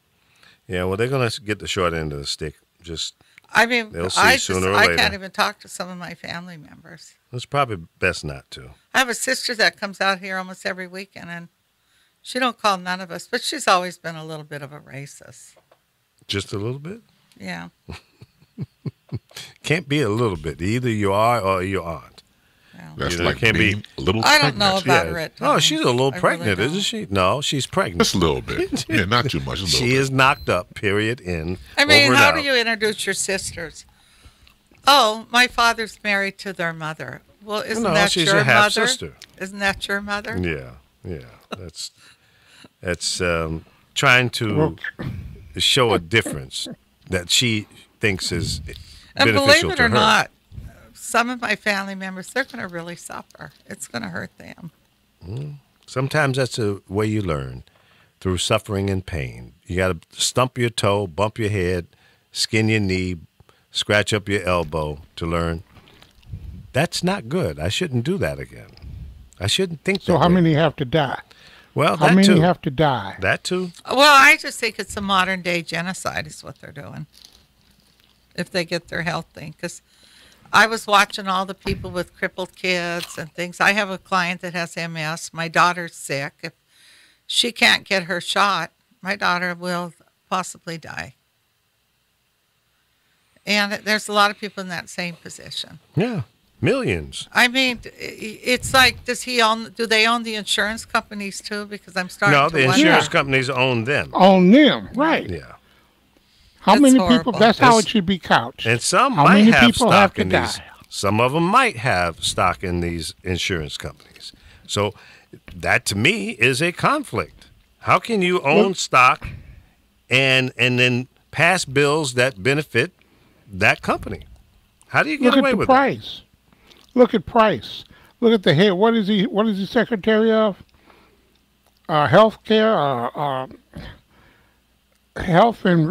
Yeah, well, they're going to get the short end of the stick. Just
I mean,
They'll see
I
sooner or
I
later.
can't even talk to some of my family members.
it's probably best not to.
I have a sister that comes out here almost every weekend, and she don't call none of us, but she's always been a little bit of a racist.
Just a little bit.
Yeah.
Can't be a little bit. Either you are or you aren't.
That's
You know,
like
it can't be-
being a little
I don't know
pregnant.
about her at
Oh,
times.
she's a little
I
pregnant,
really
isn't
don't.
she? No, she's pregnant.
Just a little bit. Yeah, not too much. Just a little
She
bit.
is knocked up. Period. In.
I mean,
over and
how
out.
do you introduce your sisters? Oh, my father's married to their mother. Well, isn't
No,
that
she's
your
a half
mother?
sister.
Isn't that your mother?
Yeah. That's trying to show a difference that she thinks is
And believe
beneficial
it
to
or
her.
not, some of my family members, they're going to really suffer. It's going to hurt them.
Sometimes that's the way you learn, through suffering and pain. You got to stump your toe, bump your head, skin your knee, scratch up your elbow to learn. That's not good. I shouldn't do that again. I shouldn't think
So
that
how
way.
many have to die?
Well,
How
that
many
too.
have to die?
That too.
Well, I just think it's a modern day genocide is what they're doing if they get their health thing. Because I was watching all the people with crippled kids and things. I have a client that has MS. My daughter's sick. If she can't get her shot, my daughter will possibly die. And there's a lot of people in that same position.
Yeah, millions.
I mean, it's like, do they own the insurance companies too? Because I'm starting
No,
to
the
wonder.
insurance companies own them.
On them, right.
Yeah.
How
That's
many
horrible.
people? That's how
It's-
it should be couched.
And some
How
might
many
have
people
stock
have to
in these.
die?
Some of them might have stock in these insurance companies. So that to me is a conflict. How can you own stock and then pass bills that benefit that company? How do you get
Look
away
at the
with
price. Look at Price. Look at the head. What is he? What is he secretary of? Health care. Health and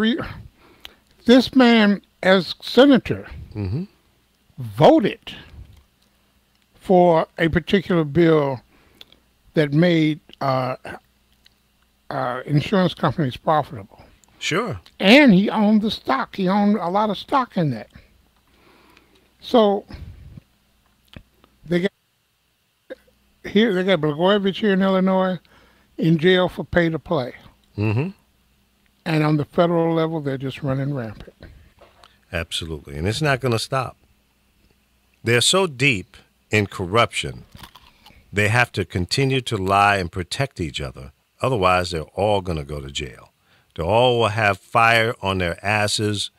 this man, as senator, voted for a particular bill that made insurance companies profitable.
Sure.
And he owned the stock. He owned a lot of stock in that. So they got Blagojevich here in Illinois in jail for pay to play.
Mm-hmm.
And on the federal level, they're just running rampant.
Absolutely. And it's not going to stop. They're so deep in corruption, they have to continue to lie and protect each other. Otherwise, they're all going to go to jail. They all will have fire on their asses.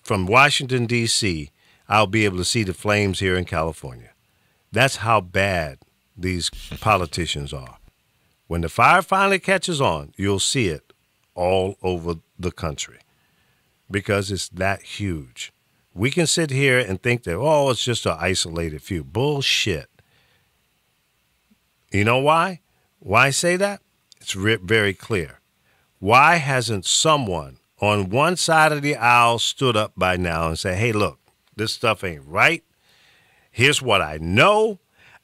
From Washington, D.C., I'll be able to see the flames here in California. That's how bad these politicians are. When the fire finally catches on, you'll see it all over the country because it's that huge. We can sit here and think that, oh, it's just an isolated few. Bullshit. You know why? Why say that? It's very clear. Why hasn't someone on one side of the aisle stood up by now and said, hey, look, this stuff ain't right. Here's what I know.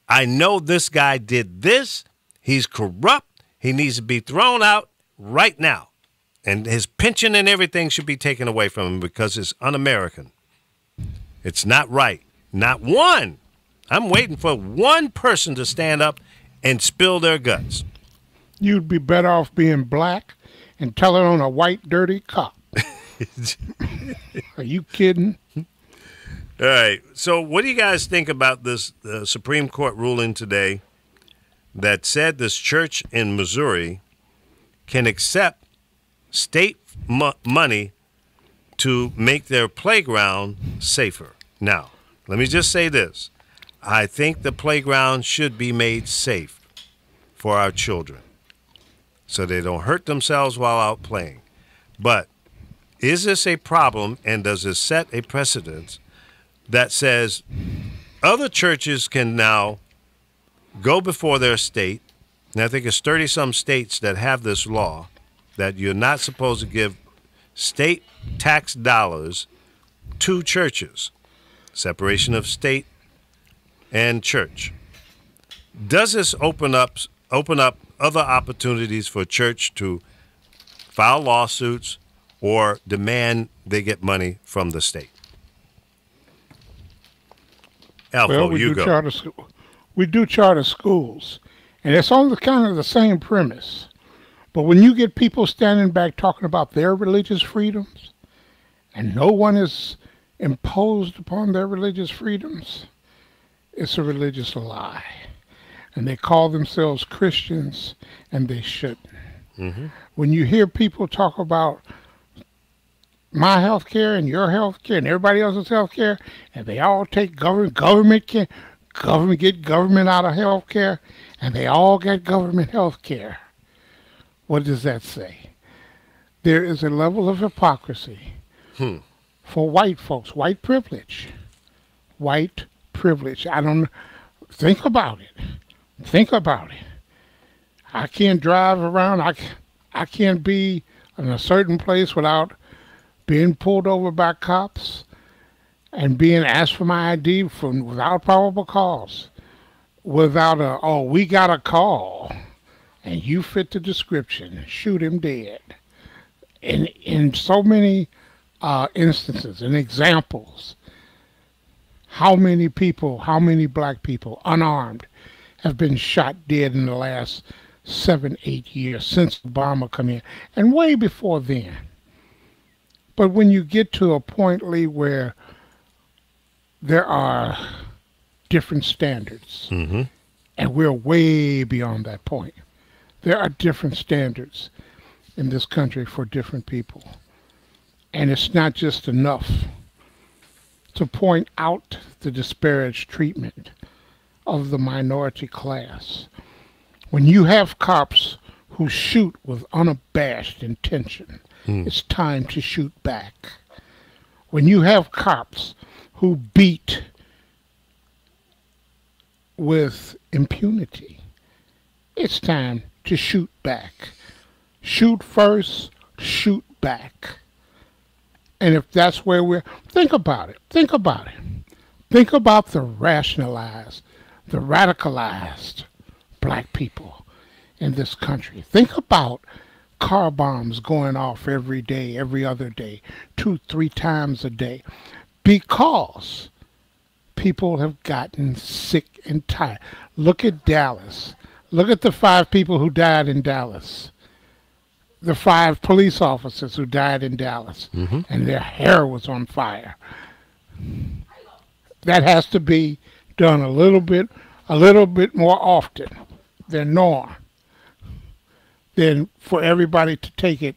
I know this guy did this. He's corrupt. He needs to be thrown out right now. And his pension and everything should be taken away from him because it's un-American. It's not right. Not one. I'm waiting for one person to stand up and spill their guts.
You'd be better off being black and telling on a white, dirty cop. Are you kidding?
All right. So what do you guys think about this Supreme Court ruling today that said this church in Missouri can accept state money to make their playground safer? Now, let me just say this. I think the playground should be made safe for our children so they don't hurt themselves while out playing. But is this a problem, and does it set a precedent that says other churches can now go before their state, and I think it's 30-some states that have this law, that you're not supposed to give state tax dollars to churches, separation of state and church. Does this open up other opportunities for church to file lawsuits or demand they get money from the state? Alpha,
well,
you go.
We do charter schools, and it's on kind of the same premise. But when you get people standing back talking about their religious freedoms, and no one is imposed upon their religious freedoms, it's a religious lie. And they call themselves Christians, and they shouldn't. Mm-hmm. When you hear people talk about my health care and your health care and everybody else's health care, and they all take government get government out of health care, and they all get government health care. What does that say? There is a level of hypocrisy for white folks, white privilege. White privilege. Think about it. Think about it. I can't drive around. I can't be in a certain place without being pulled over by cops and being asked for my ID without probable cause. Without we got a call and you fit the description, shoot him dead. In so many instances and examples, how many black people, unarmed, have been shot dead in the last 7-8 years since Obama come in, and way before then. But when you get to a point, Lee, where there are different standards, and we're way beyond that point. There are different standards in this country for different people. And it's not just enough to point out the disparaged treatment of the minority class. When you have cops who shoot with unabashed intention, it's time to shoot back. When you have cops who beat with impunity, it's time to shoot back. Shoot first, shoot back. And if that's where think about it. Think about it. Think about the rationalized, the radicalized black people in this country. Think about car bombs going off every day, every other day, 2-3 times a day, because people have gotten sick and tired. Look at Dallas. Look at the 5 people who died in Dallas. The 5 police officers who died in Dallas, and their hair was on fire. That has to be done a little bit more often than norm, than for everybody to take it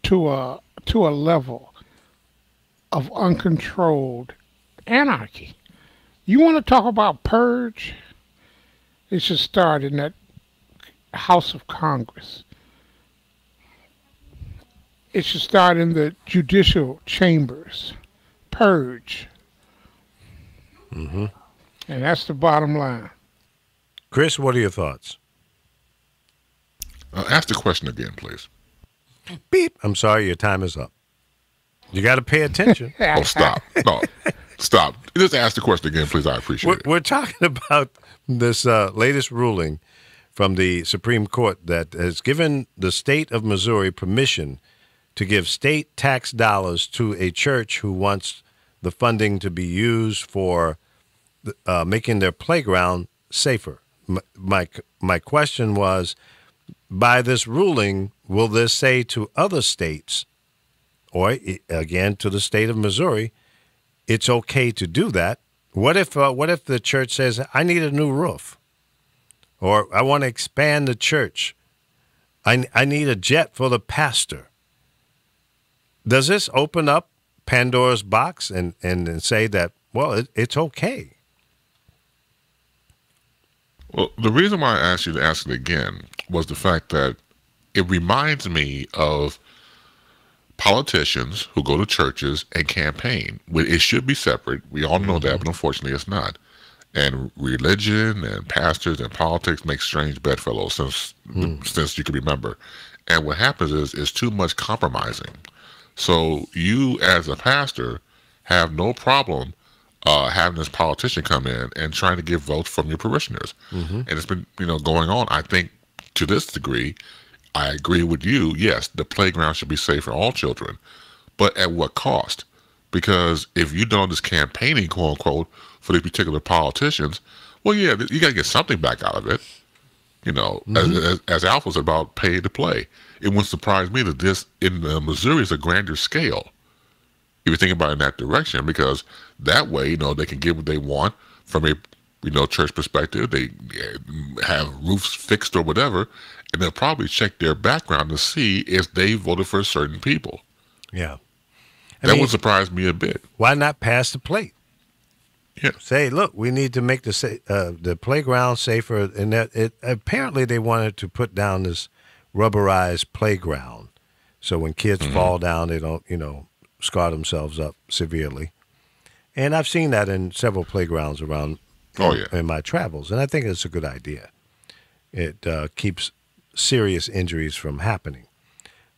to a level of uncontrolled anarchy. You want to talk about purge? It should start in that House of Congress. It should start in the judicial chambers. Purge. And that's the bottom line.
Chris, what are your thoughts?
Ask the question again, please.
Beep. I'm sorry, your time is up. You got to pay attention.
Oh, stop. No, stop. Just ask the question again, please. I appreciate it.
We're talking about this latest ruling from the Supreme Court that has given the state of Missouri permission to give state tax dollars to a church who wants the funding to be used for making their playground safer. My question was, by this ruling, will this say to other states, or again to the state of Missouri, it's okay to do that? What if the church says, I need a new roof, or I want to expand the church, I need a jet for the pastor? Does this open up Pandora's box and say that, well, it's okay?
Well, the reason why I asked you to ask it again was the fact that it reminds me of politicians who go to churches and campaign. It should be separate. We all know that, but unfortunately it's not. And religion and pastors and politics make strange bedfellows since you can remember. And what happens is it's too much compromising. So you, as a pastor, have no problem having this politician come in and trying to get votes from your parishioners. And it's been, going on. I think to this degree, I agree with you. Yes, the playground should be safe for all children, but at what cost? Because if you do this campaigning, quote unquote, for these particular politicians, well, yeah, you got to get something back out of it. As Alpha was about pay to play. It wouldn't surprise me that this in Missouri is a grander scale. If you think about it in that direction, because that way, they can get what they want from a, church perspective. They have roofs fixed or whatever, and they'll probably check their background to see if they voted for certain people.
Yeah.
That would surprise me a bit.
Why not pass the plate?
Yeah.
Say, look, we need to make the playground safer. And apparently they wanted to put down this rubberized playground, so when kids fall down, they don't, scar themselves up severely. And I've seen that in several playgrounds around in my travels, and I think it's a good idea. It keeps serious injuries from happening.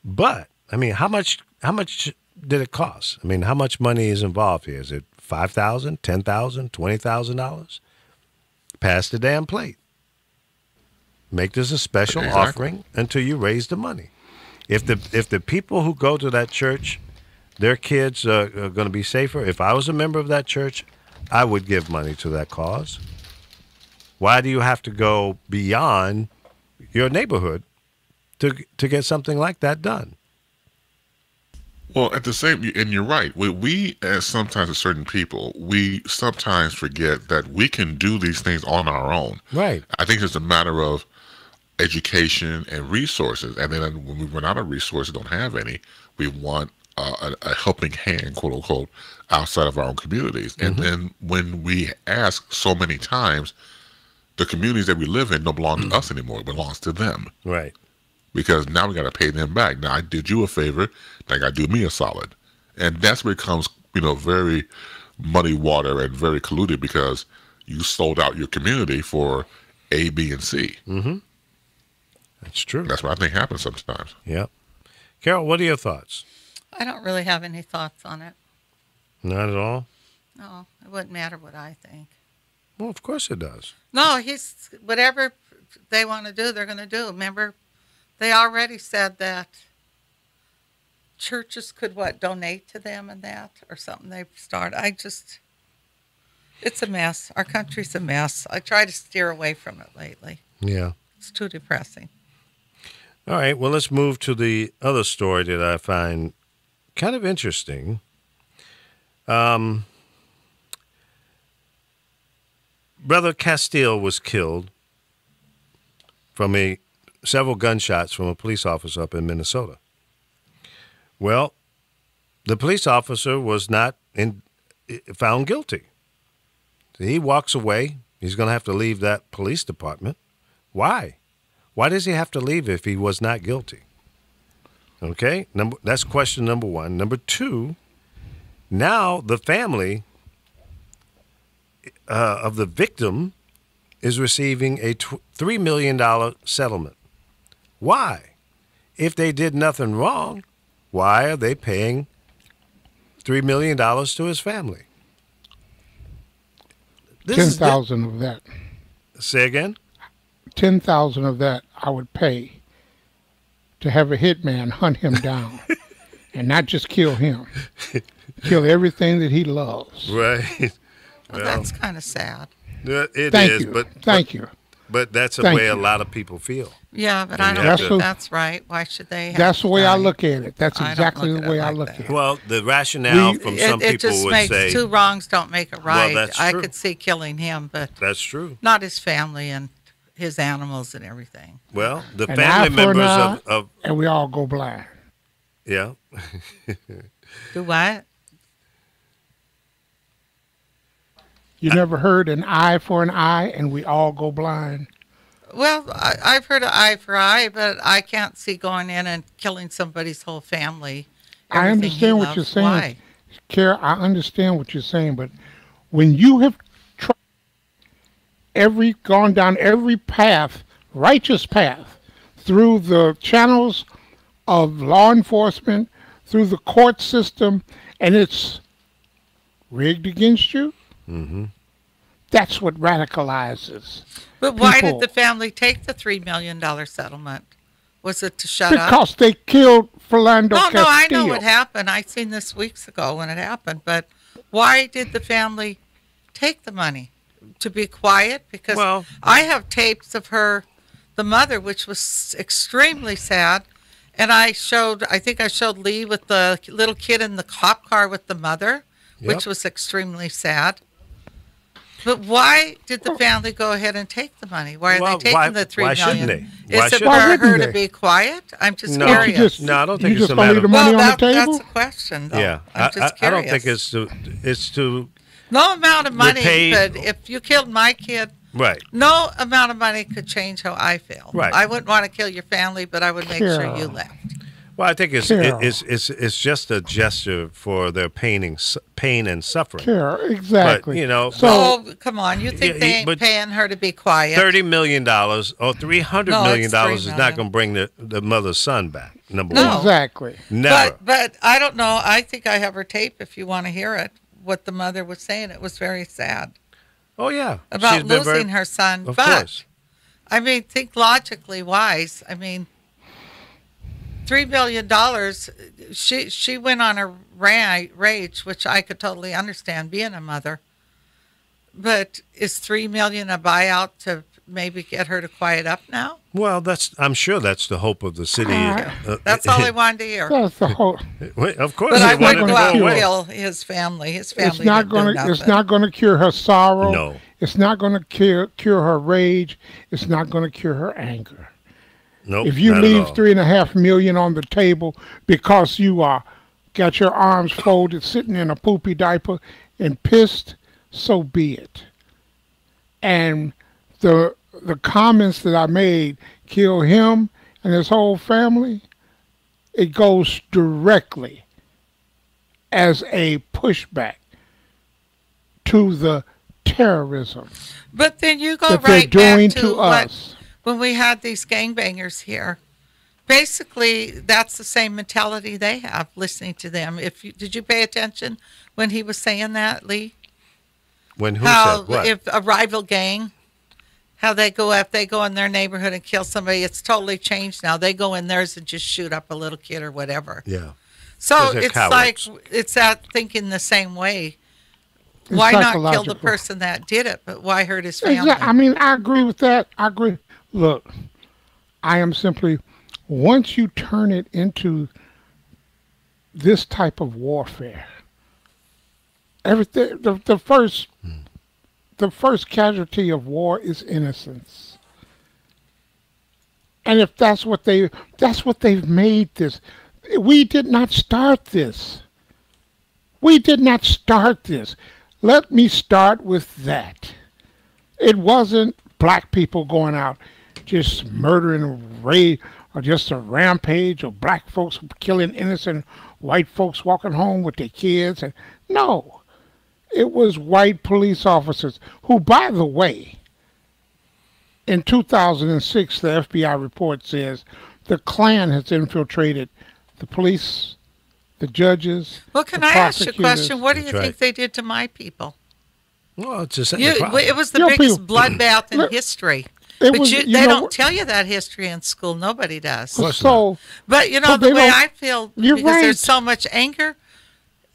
But, how much did it cost? How much money is involved here? Is it $5,000, $10,000, $20,000? Pass the damn plate. Make this a special offering until you raise the money. If the people who go to that church, their kids are going to be safer, if I was a member of that church, I would give money to that cause. Why do you have to go beyond your neighborhood to get something like that done?
Well, at the same, and you're right. We as certain people, we sometimes forget that we can do these things on our own.
Right.
I think it's a matter of education and resources. And then when we run out of resources, don't have any, we want a helping hand, quote unquote, outside of our own communities. And then when we ask so many times, the communities that we live in don't belong to us anymore. It belongs to them.
Right.
Because now we got to pay them back. Now I did you a favor, now you got to do me a solid. And that's where it becomes, very muddy water and very colluded, because you sold out your community for A, B, and C.
That's true.
That's what I think happens sometimes.
Yep. Carol, what are your thoughts?
I don't really have any thoughts on it.
Not at all?
No, it wouldn't matter what I think.
Well, of course it does.
No, whatever they want to do, they're going to do. Remember, they already said that churches could, donate to them and that or something they've started. It's a mess. Our country's a mess. I try to steer away from it lately.
Yeah.
It's too depressing.
All right, well, let's move to the other story that I find kind of interesting. Brother Castile was killed from several gunshots from a police officer up in Minnesota. Well, the police officer was not found guilty. He walks away. He's going to have to leave that police department. Why? Why does he have to leave if he was not guilty? Okay, that's question number one. Number two, now the family of the victim is receiving a $3 million settlement. Why? If they did nothing wrong, why are they paying $3 million to his family?
10,000 of that.
Say again?
10,000 of that I would pay to have a hitman hunt him down and not just kill him, kill everything that he loves.
Right.
Well, that's kind of sad.
It
Thank
is,
you.
but
Thank you.
But that's the
Thank
way a
you.
lot of people feel.
Yeah, but
And
I
you
don't
have
think
to-
that's right. Why should they have
That's the way I
die?
look at it. That's
I don't
exactly
look
the
at
way
it
I
like
look
that.
at it.
Well, the rationale from some
it
people
just
would
makes
say
two wrongs don't make it right.
that's
I
true.
could see killing him, but
that's true.
not his family and his animals and everything.
Well, the
An
family
eye for an
members
eye,
of
and we all go blind.
yeah.
Do what?
You never heard an eye for an eye, and we all go blind.
Well, I've heard of eye for eye, but I can't see going in and killing somebody's whole family.
I
everything he
understand what
loves.
you're saying,
Why?
Kara. I understand what you're saying, but when you have gone down every path, righteous path, through the channels of law enforcement, through the court system, and it's rigged against you, that's what radicalizes.
But why
people.
did the family take the $3 million settlement? Was it to shut up?
Because they killed Philando
No,
Castillo.
I know what happened. I seen this weeks ago when it happened. But why did the family take the money? To be quiet? Because
Well-
I have tapes of the mother, which was extremely sad. And I think I showed Lee with the little kid in the cop car with the mother, which
Yep.
was extremely sad. But why did the family go ahead and take the money? Why are
Well,
they taking
why-
the $3
why
million?
shouldn't they? Why
Is it
shouldn't
for
they? Why
her
wouldn't
to
they?
be quiet? I'm just
No.
curious.
You just,
No, I don't think
you
it's
just
a
gonna
matter
leave the
of-
money
Well,
on the table.
that's a question, though.
Yeah,
I'm just
I don't think
curious.
it's to
No amount of money
Repay-
could, if you killed my kid,
right.
no amount of money could change how I feel.
Right.
I wouldn't want to kill your family, but I would make sure you
Carol.
left.
Well, I think it's
Carol.
it's just a gesture for their pain and suffering.
Sure, exactly.
But, you know,
so
Oh, come on. You think
Yeah,
they ain't
but-
paying her to be quiet?
$30 million or $300
No,
million
it's $3
is not
million.
going to bring the mother's son back. Number
No.
one,
exactly.
never.
But I don't know. I think I have her tape if you want to hear it, what the mother was saying. It was very sad
Oh yeah,
about
She's been
losing
very-
her son.
Of
But,
course.
I mean, think logically wise. I mean, $3 million, she went on a rage, which I could totally understand being a mother. But is $3 million a buyout to maybe get her to quiet up now?
Well, I'm sure that's the hope of the city.
That's all I wanted to hear.
That's the whole.
Wait, of course,
But
they
I
wanted
wouldn't
to
go out
go
and
away.
kill his family. His family
It's not
didn't do
going to. It's
nothing.
not going to cure her sorrow.
No.
It's not going to cure her rage. It's not going to cure her anger.
Nope,
If you
not at
leave
all.
$3.5 million on the table because you are got your arms folded, sitting in a poopy diaper and pissed, so be it. And the comments that I made, kill him and his whole family, it goes directly as a pushback to the terrorism
But then you go
that they're
right
doing
back
to
what,
us.
when we had these gangbangers here. basically, that's the same mentality they have listening to them. Did you pay attention when he was saying that, Lee?
When who
How
said what?
if a rival gang, how they go in their neighborhood and kill somebody, it's totally changed now. They go in theirs and just shoot up a little kid or whatever.
Yeah.
So
'Cause they're
it's
cowards.
like it's that thinking the same way. Why not kill the
psychological.
person that did it, but why hurt his family?
Exactly. I mean, I agree with that. I agree. Look, I am simply, once you turn it into this type of warfare, everything, the first casualty of war is innocence. And if that's what they've made this. We did not start this. We did not start this. Let me start with that. It wasn't black people going out just murdering or just a rampage, or black folks killing innocent white folks walking home with their kids. And no, it was white police officers who, by the way, in 2006, the FBI report says the Klan has infiltrated the police, the judges.
Well, can
the
I ask you a
prosecutors.
question? What do you
That's right.
think they did to my people?
Well, it's the same
You,
problem.
it was the
Your
biggest
people-
bloodbath in
Look,
history.
it
But
was-
they
you know,
don't tell you that history in school. Nobody does.
So,
But you know,
But
the
they
way
don't-
I feel,
You're
because
right.
there's so much anger.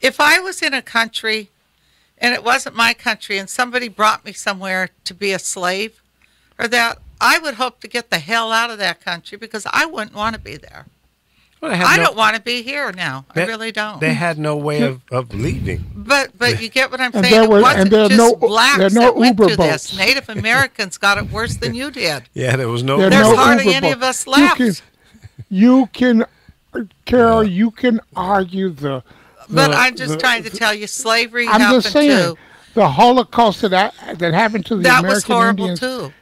If I was in a country and it wasn't my country and somebody brought me somewhere to be a slave or that, I would hope to get the hell out of that country because I wouldn't want to be there.
Well, they have
I
no-
don't want to be here now. I
they-
really don't.
They had no way of leaving.
But you get what I'm
And
saying.
there
It
were-
wasn't
and there are
just
no-
blacks
there are no
that went
Uber
through
boats.
this. Native Americans got it worse than you did.
Yeah, there was no.
There are
There's
no
hardly
Uber
any
boats.
of us left.
You can, Carol, you can argue the.
But
the-
I'm just
the-
trying to tell you, slavery
I'm
happened
just saying,
too.
the Holocaust that happened to the
That
American
was horrible
Indians,
too.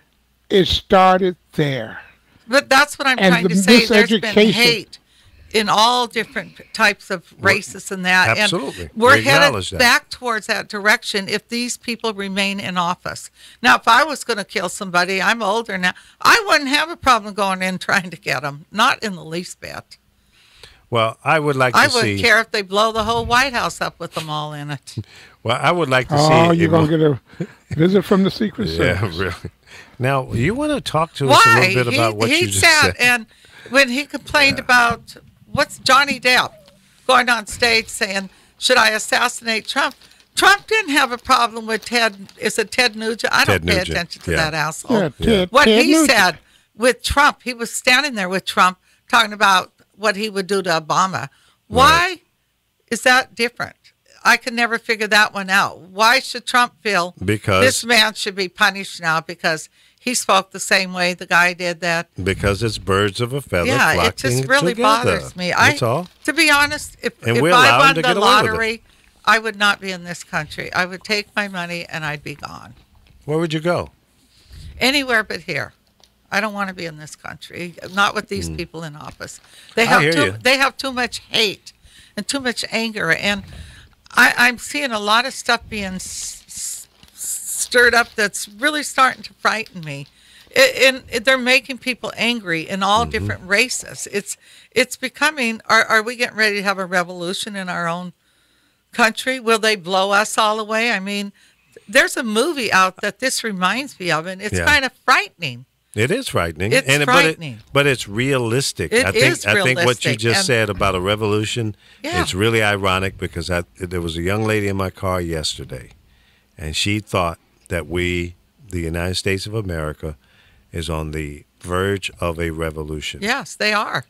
it started there.
But that's what I'm
And
trying
the
to say. There's been
miseducation.
hate in all different types of races and that.
Absolutely.
And we're
We acknowledge
headed
that.
back towards that direction if these people remain in office. Now, if I was going to kill somebody, I'm older now, I wouldn't have a problem going in trying to get them. Not in the least bit.
Well, I would like to
I
see.
wouldn't care if they blow the whole White House up with them all in it.
Well, I would like to see.
Oh, you're
it
going to
mo-
get a visit from the Secret
Yeah,
Service.
really. Now, you want to talk to us a
Why?
little bit about what
he
you just
sat
said?
and when he complained about what's Johnny Depp going on stage saying, "Should I assassinate Trump?" Trump didn't have a problem with Ted. Is it Ted Nugent? I don't
Ted
pay
Nugent,
attention to
yeah.
that asshole.
Yeah, Ted-
What
Ted
he
Nugent.
said with Trump, he was standing there with Trump talking about what he would do to Obama. Why is that different? I can never figure that one out. Why should Trump feel
Because-
this man should be punished now because he spoke the same way the guy did that?
Because it's birds of a feather
Yeah, it
flocking
just really
together.
bothers me.
That's all.
To be honest, if
And we
I
allow him
won
to
the
get away with it.
lottery, I would not be in this country. I would take my money and I'd be gone.
Where would you go?
Anywhere but here. I don't want to be in this country. Not with these people in office. They
I
have
hear you.
they have too much hate and too much anger. And I'm seeing a lot of stuff being stirred up that's really starting to frighten me. And they're making people angry in all different races. It's becoming. Are we getting ready to have a revolution in our own country? Will they blow us all away? I mean, there's a movie out that this reminds me of, and it's
Yeah.
kind of frightening.
It is frightening.
It's frightening.
But it's realistic.
It
I think
is
I think what you
realistic,
just
and-
said about a revolution,
Yeah.
it's really ironic because there was a young lady in my car yesterday, and she thought that the United States of America, is on the verge of a revolution.
Yes, they are.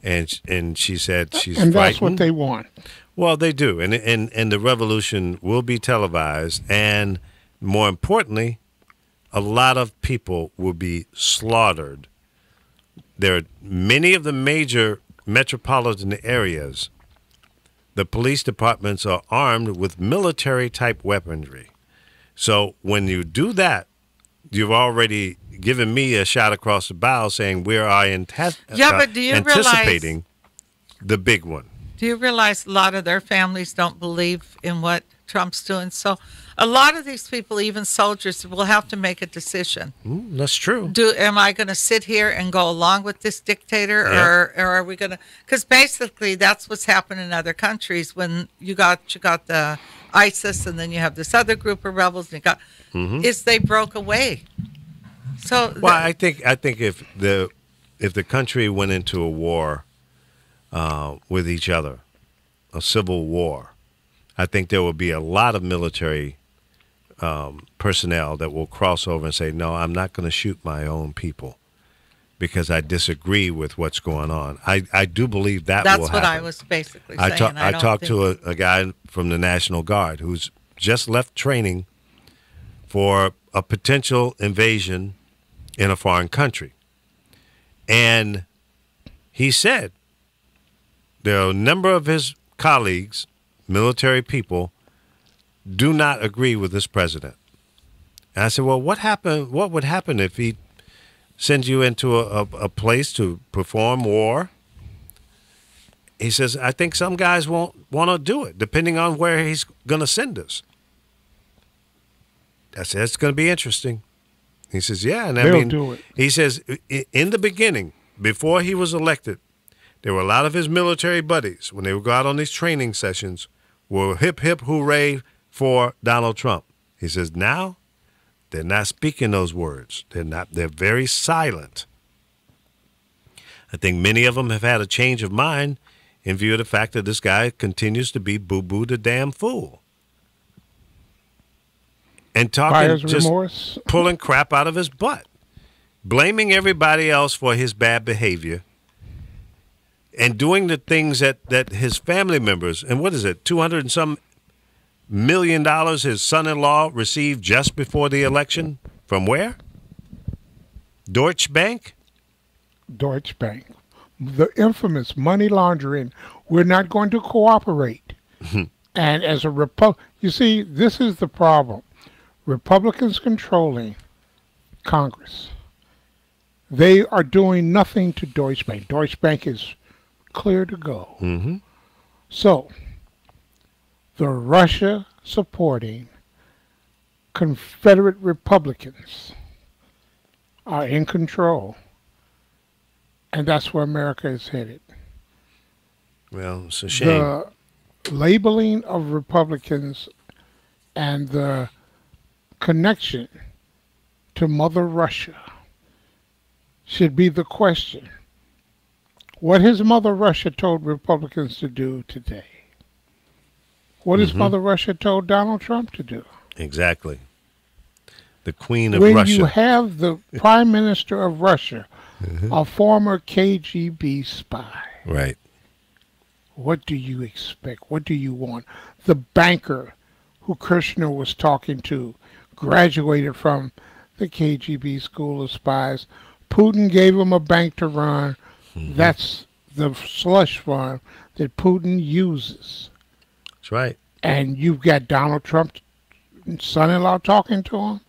And she said she's
And
frightened.
that's what they want.
Well, they do, and the revolution will be televised, and more importantly, a lot of people will be slaughtered. There are many of the major metropolitan areas. The police departments are armed with military-type weaponry. So when you do that, you've already given me a shot across the bow saying we are
But do you
anticipating the big one.
Do you realize a lot of their families don't believe in what Trump's doing? So A lot of these people, even soldiers, will have to make a decision.
That's true.
Am I going to sit here and go along with this dictator, or are we going to? Because basically, that's what's happened in other countries. When you got the ISIS, and then you have this other group of rebels, and you got is they broke away. So
well, I think if the country went into a war with each other, a civil war, I think there will be a lot of military personnel that will cross over and say, no, I'm not going to shoot my own people because I disagree with what's going on. I do believe that will happen.
That's what I was basically saying.
I talked to a guy from the National Guard who's just left training for a potential invasion in a foreign country. And he said there are a number of his colleagues, military people, do not agree with this president. And I said, well, what would happen if he sends you into a place to perform war? He says, I think some guys won't want to do it, depending on where he's going to send us. I said, it's going to be interesting. He says, yeah. And
They'll do it.
He says, in the beginning, before he was elected, there were a lot of his military buddies, when they would go out on these training sessions, were hip, hip, hooray for Donald Trump. He says, now they're not speaking those words. They're very silent. I think many of them have had a change of mind in view of the fact that this guy continues to be boo-boo the damn fool. And talking, just pulling crap out of his butt, blaming everybody else for his bad behavior, and doing the things that his family members, and what is it, $200 and some million his son-in-law received just before the election? From where? Deutsche Bank?
Deutsche Bank. The infamous money laundering. We're not going to cooperate. And as a you see, this is the problem. Republicans controlling Congress. They are doing nothing to Deutsche Bank. Deutsche Bank is clear to go. So, the Russia supporting Confederate Republicans are in control, and that's where America is headed.
Well, it's a shame.
The labeling of Republicans and the connection to Mother Russia should be the question. What has Mother Russia told Republicans to do today? What has Mother Russia told Donald Trump to do?
Exactly. The Queen of
When
Russia.
you have the Prime Minister of Russia, a former KGB spy.
Right.
What do you expect? What do you want? The banker who Kirshner was talking to graduated from the KGB School of Spies. Putin gave him a bank to run. That's the slush fund that Putin uses.
That's right.
And you've got Donald Trump's son-in-law talking to him.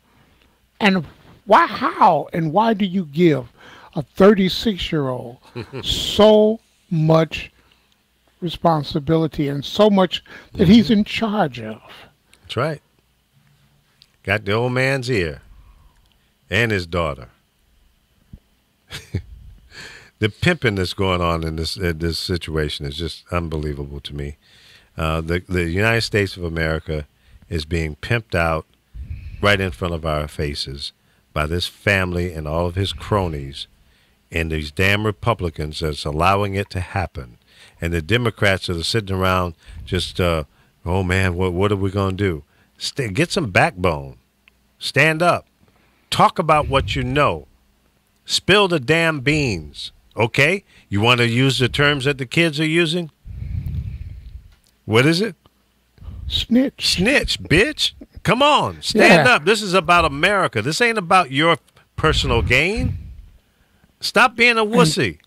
And why, how, and why do you give a 36-year-old so much responsibility and so much that he's in charge of?
That's right. Got the old man's ear and his daughter. The pimping that's going on in this situation is just unbelievable to me. The United States of America is being pimped out right in front of our faces by this family and all of his cronies and these damn Republicans that's allowing it to happen. And the Democrats that are sitting around just, oh man, what are we going to do? Get some backbone. Stand up. Talk about what you know. Spill the damn beans. Okay? You want to use the terms that the kids are using? What is it?
Snitch.
Snitch, bitch. Come on. Stand up. This is about America. This ain't about your personal gain. Stop being a wussy.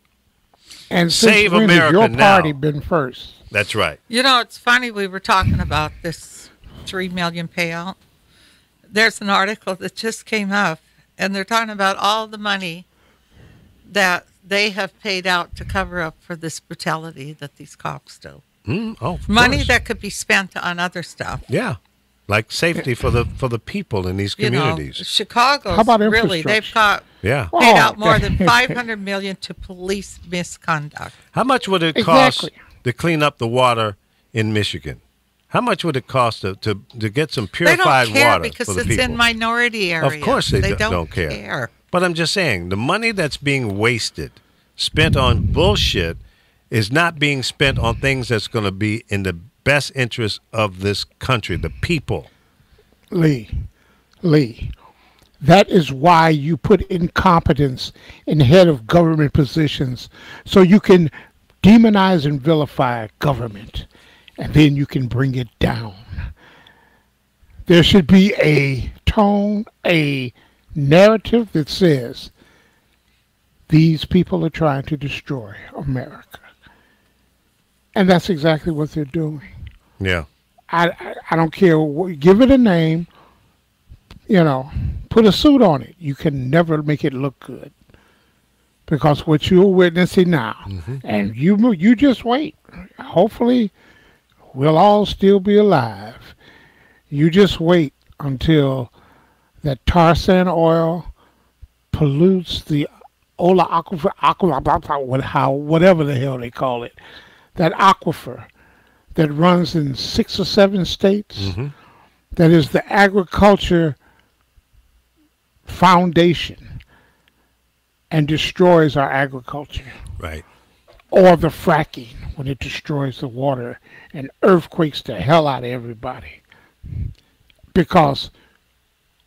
And
save
when
America
has your
now.
party been first?
That's right.
You know, it's funny, we were talking about this $3 million payout. There's an article that just came up, and they're talking about all the money that they have paid out to cover up for this brutality that these cops do.
Of
Money
course.
that could be spent on other stuff.
Yeah. like safety for the people in these communities.
Chicago,
How about
really,
infrastructure?
they've got
Yeah.
paid out more than $500 million to police misconduct.
How much would it cost
Exactly.
to clean up the water in Michigan? How much would it cost to get some
They
purified
don't care
water
because
for the
it's
people?
in minority areas.
Of course they
don't
don't care. But I'm just saying, the money that's being wasted, spent on bullshit, is not being spent on things that's going to be in the best interest of this country, the people.
Lee, that is why you put incompetence in head of government positions, so you can demonize and vilify government, and then you can bring it down. There should be a tone, a narrative that says these people are trying to destroy America. And that's exactly what they're doing.
Yeah.
I don't care. Give it a name. Put a suit on it. You can never make it look good, because what you're witnessing now, and you just wait. Hopefully, we'll all still be alive. You just wait until that tar sand oil pollutes the Ola aquifer, whatever the hell they call it, that aquifer that runs in 6 or 7 states, that is the agriculture foundation, and destroys our agriculture.
Right.
Or the fracking, when it destroys the water and earthquakes the hell out of everybody, because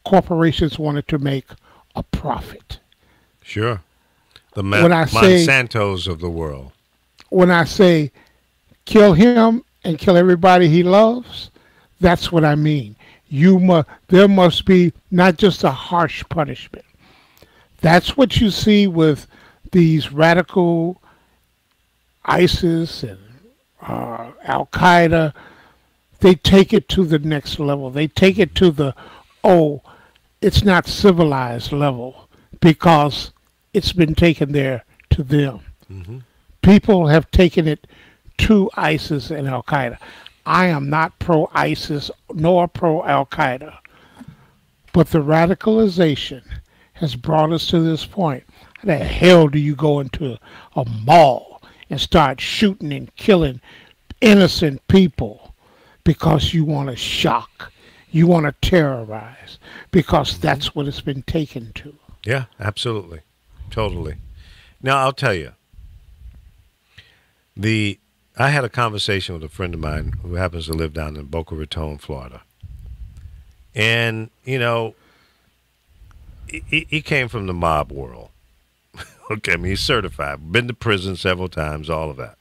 corporations wanted to make a profit.
Sure. The
When I say-
Monsantos of the world.
When I say kill him and kill everybody he loves, that's what I mean. There must be not just a harsh punishment. That's what you see with these radical ISIS and Al Qaeda. They take it to the next level. They take it to the, it's not civilized level, because it's been taken there to them. People have taken it to ISIS and Al Qaeda. I am not pro-ISIS nor pro-Al Qaeda, but the radicalization has brought us to this point. How the hell do you go into a mall and start shooting and killing innocent people because you want to shock, you want to terrorize, because that's what it's been taken to?
Yeah, absolutely. Totally. Now, I'll tell you, I had a conversation with a friend of mine who happens to live down in Boca Raton, Florida. And, he came from the mob world. Okay, I mean, he's certified, been to prison several times, all of that.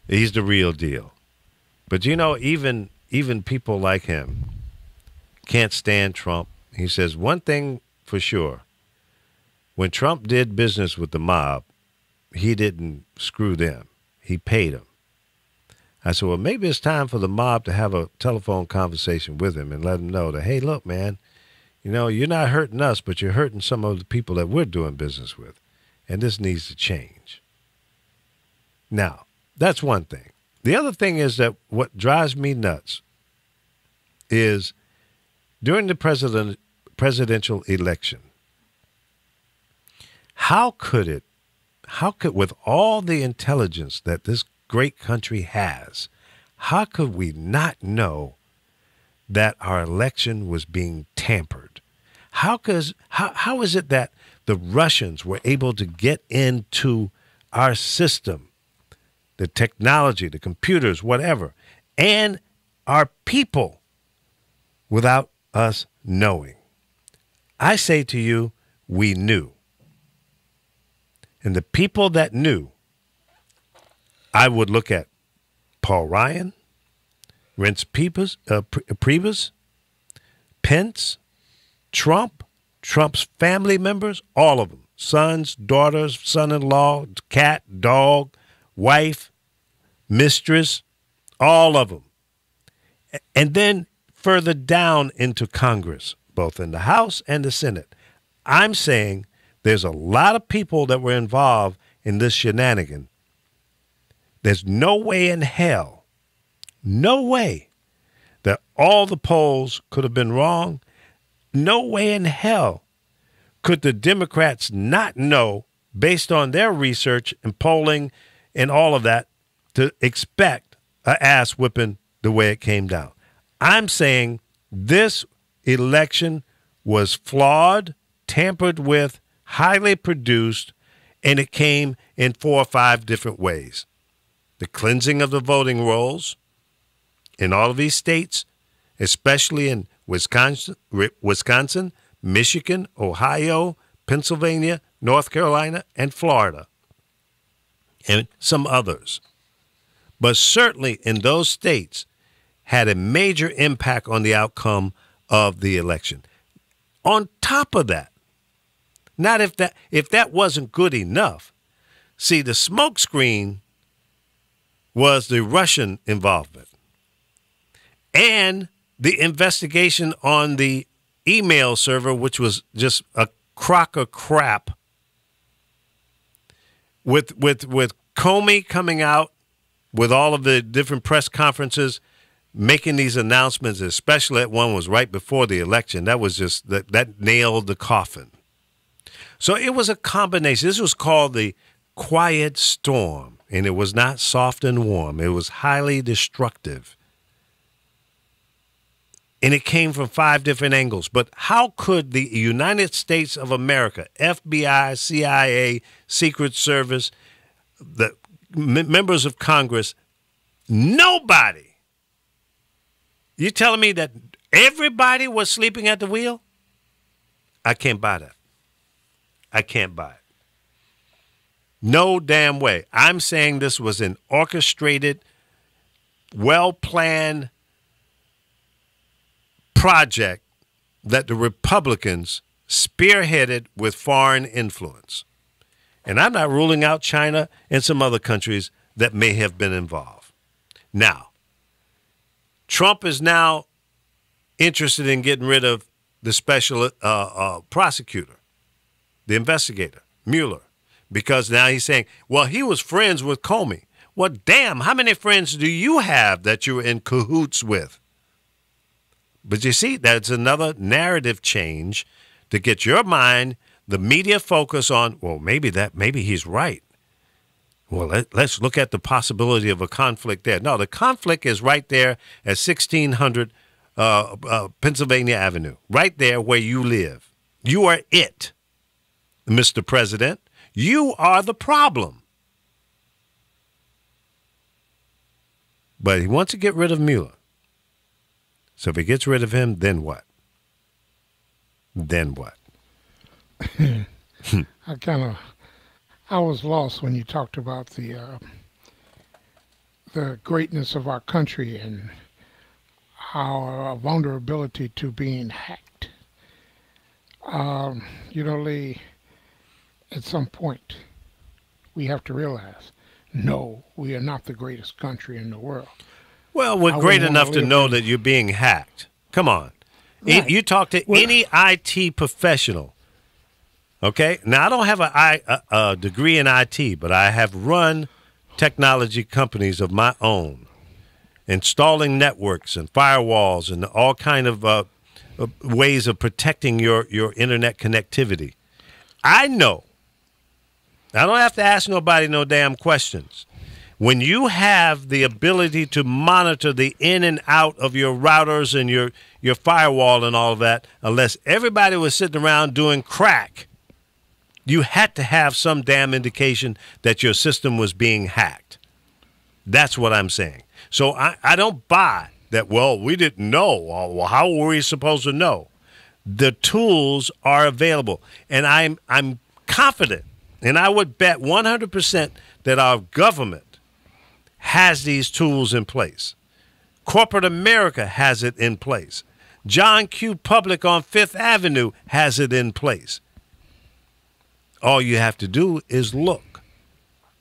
He's the real deal. But, even people like him can't stand Trump. He says one thing for sure. When Trump did business with the mob, he didn't screw them. He paid them. I said, well, maybe it's time for the mob to have a telephone conversation with him and let him know that, hey, look, man, you're not hurting us, but you're hurting some of the people that we're doing business with. And this needs to change. Now, that's one thing. The other thing is that what drives me nuts is during the presidential election, how could, with all the intelligence that this great country has, how could we not know that our election was being tampered? How is it that the Russians were able to get into our system, the technology, the computers, whatever, and our people without us knowing? I say to you, we knew. And the people that knew, I would look at Paul Ryan, Reince Priebus, Pence, Trump, Trump's family members, all of them, sons, daughters, son-in-law, cat, dog, wife, mistress, all of them. And then further down into Congress, both in the House and the Senate. I'm saying there's a lot of people that were involved in this shenanigan. There's no way in hell, no way, that all the polls could have been wrong. No way in hell could the Democrats not know, based on their research and polling and all of that, to expect a ass whipping the way it came down. I'm saying this election was flawed, tampered with, highly produced, and it came in 4 or 5 different ways. The cleansing of the voting rolls in all of these states, especially in Wisconsin, Michigan, Ohio, Pennsylvania, North Carolina, and Florida, and some others. But certainly in those states had a major impact on the outcome of the election. On top of that, not if that wasn't good enough, see, the smokescreen was the Russian involvement and the investigation on the email server, which was just a crock of crap, with Comey coming out with all of the different press conferences, making these announcements, especially that one was right before the election. That was just, that nailed the coffin. So it was a combination. This was called the quiet storm, and it was not soft and warm. It was highly destructive. And it came from 5 different angles. But how could the United States of America, FBI, CIA, Secret Service, the members of Congress, nobody, you telling me that everybody was sleeping at the wheel? I can't buy that. I can't buy it. No damn way. I'm saying this was an orchestrated, well-planned project that the Republicans spearheaded with foreign influence. And I'm not ruling out China and some other countries that may have been involved. Now, Trump is now interested in getting rid of the special prosecutor, the investigator, Mueller, because now he's saying, well, he was friends with Comey. Well, damn, how many friends do you have that you're in cahoots with? But you see, that's another narrative change to get your mind, the media focus on, well, maybe he's right. Well, let's look at the possibility of a conflict there. No, the conflict is right there at 1600 Pennsylvania Avenue, right there where you live. You are it, Mr. President. You are the problem. But he wants to get rid of Mueller. So if he gets rid of him, then what? Then what?
I was lost when you talked about the greatness of our country and our vulnerability to being hacked. Lee, at some point, we have to realize, no, we are not the greatest country in the world.
Well, we're great enough to know that you're being hacked. Come on. Right. You talk to any IT professional, okay? Now, I don't have a degree in IT, but I have run technology companies of my own, installing networks and firewalls and all kind of ways of protecting your internet connectivity. I know. I don't have to ask nobody no damn questions. When you have the ability to monitor the in and out of your routers and your firewall and all of that, unless everybody was sitting around doing crack, you had to have some damn indication that your system was being hacked. That's what I'm saying. So I don't buy that, well, we didn't know. Well, how were we supposed to know? The tools are available. And I'm confident, and I would bet 100% that our government has these tools in place. Corporate America has it in place. John Q. Public on Fifth Avenue has it in place. All you have to do is look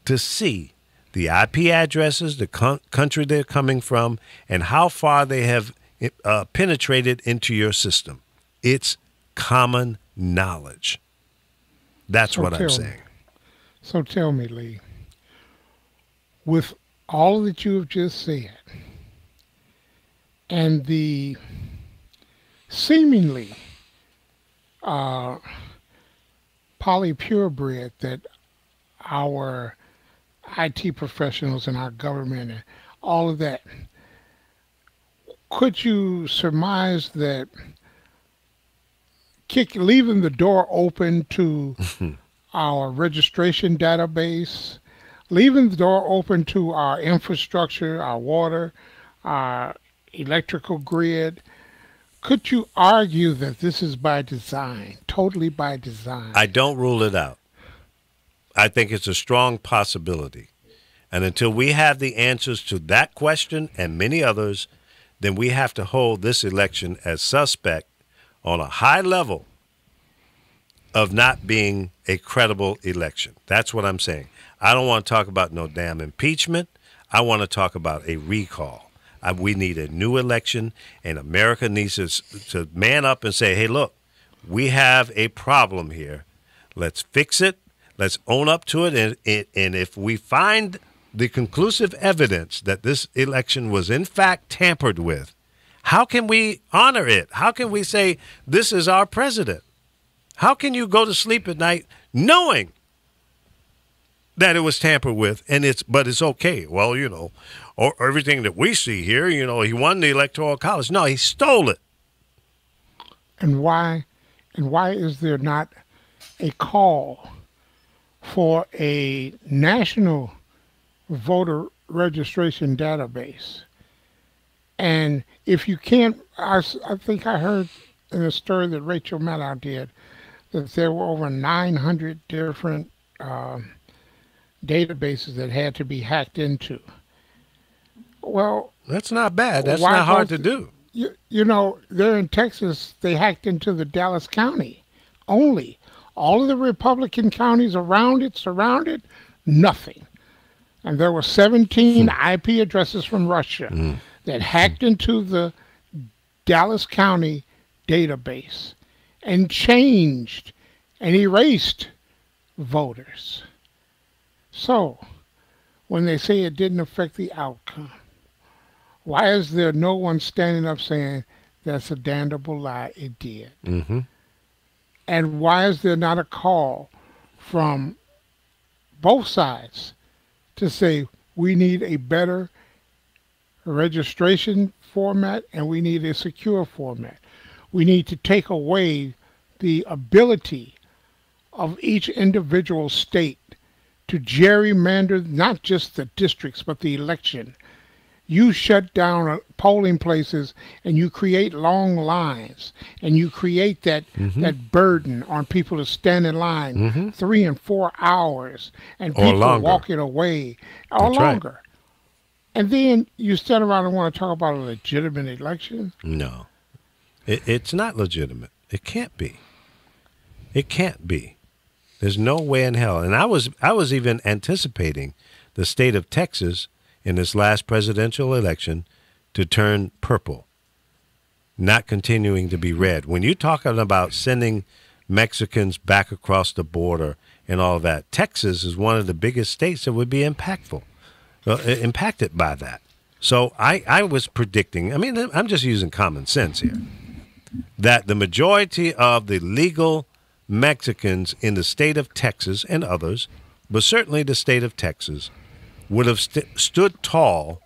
to see the IP addresses, the country they're coming from, and how far they have penetrated into your system. It's common knowledge. That's what I'm saying.
So tell me, Lee, with all that you have just said, and the seemingly polypurebred that our IT professionals and our government and all of that, could you surmise that leaving the door open to our registration database, leaving the door open to our infrastructure, our water, our electrical grid, could you argue that this is by design, totally by design?
I don't rule it out. I think it's a strong possibility. And until we have the answers to that question and many others, then we have to hold this election as suspect on a high level of not being a credible election. That's what I'm saying. I don't want to talk about no damn impeachment. I want to talk about a recall. We need a new election, and America needs to man up and say, hey, look, we have a problem here. Let's fix it. Let's own up to it. And if we find the conclusive evidence that this election was in fact tampered with, how can we honor it? How can we say this is our president? How can you go to sleep at night knowing that it was tampered with but it's okay? Well, or everything that we see here, he won the Electoral College. No, he stole it.
And why is there not a call for a national voter registration database? And if you can't, I think I heard in a story that Rachel Maddow did that there were over 900 different databases that had to be hacked into. Well,
that's not bad. That's not hard to do.
There in Texas, they hacked into the Dallas County only. All of the Republican counties around it, surrounded, nothing. And there were 17 IP addresses from Russia that hacked into the Dallas County database and changed and erased voters. So, when they say it didn't affect the outcome, why is there no one standing up saying that's a damnable lie? It did.
Mm-hmm.
And why is there not a call from both sides to say we need a better registration format and we need a secure format? We need to take away the ability of each individual state to gerrymander not just the districts but the election. You shut down polling places and you create long lines and you create that burden on people to stand in line 3 and 4 hours and
or
people
longer.
Walking away or
That's
longer.
Right.
And then you stand around and want to talk about a legitimate election?
No. It's not legitimate. It can't be. It can't be. There's no way in hell. And I was even anticipating the state of Texas in this last presidential election to turn purple, not continuing to be red. When you're talking about sending Mexicans back across the border and all that, Texas is one of the biggest states that would be impacted by that. So I was predicting, I'm just using common sense here, that the majority of the legal Mexicans in the state of Texas and others, but certainly the state of Texas, would have stood tall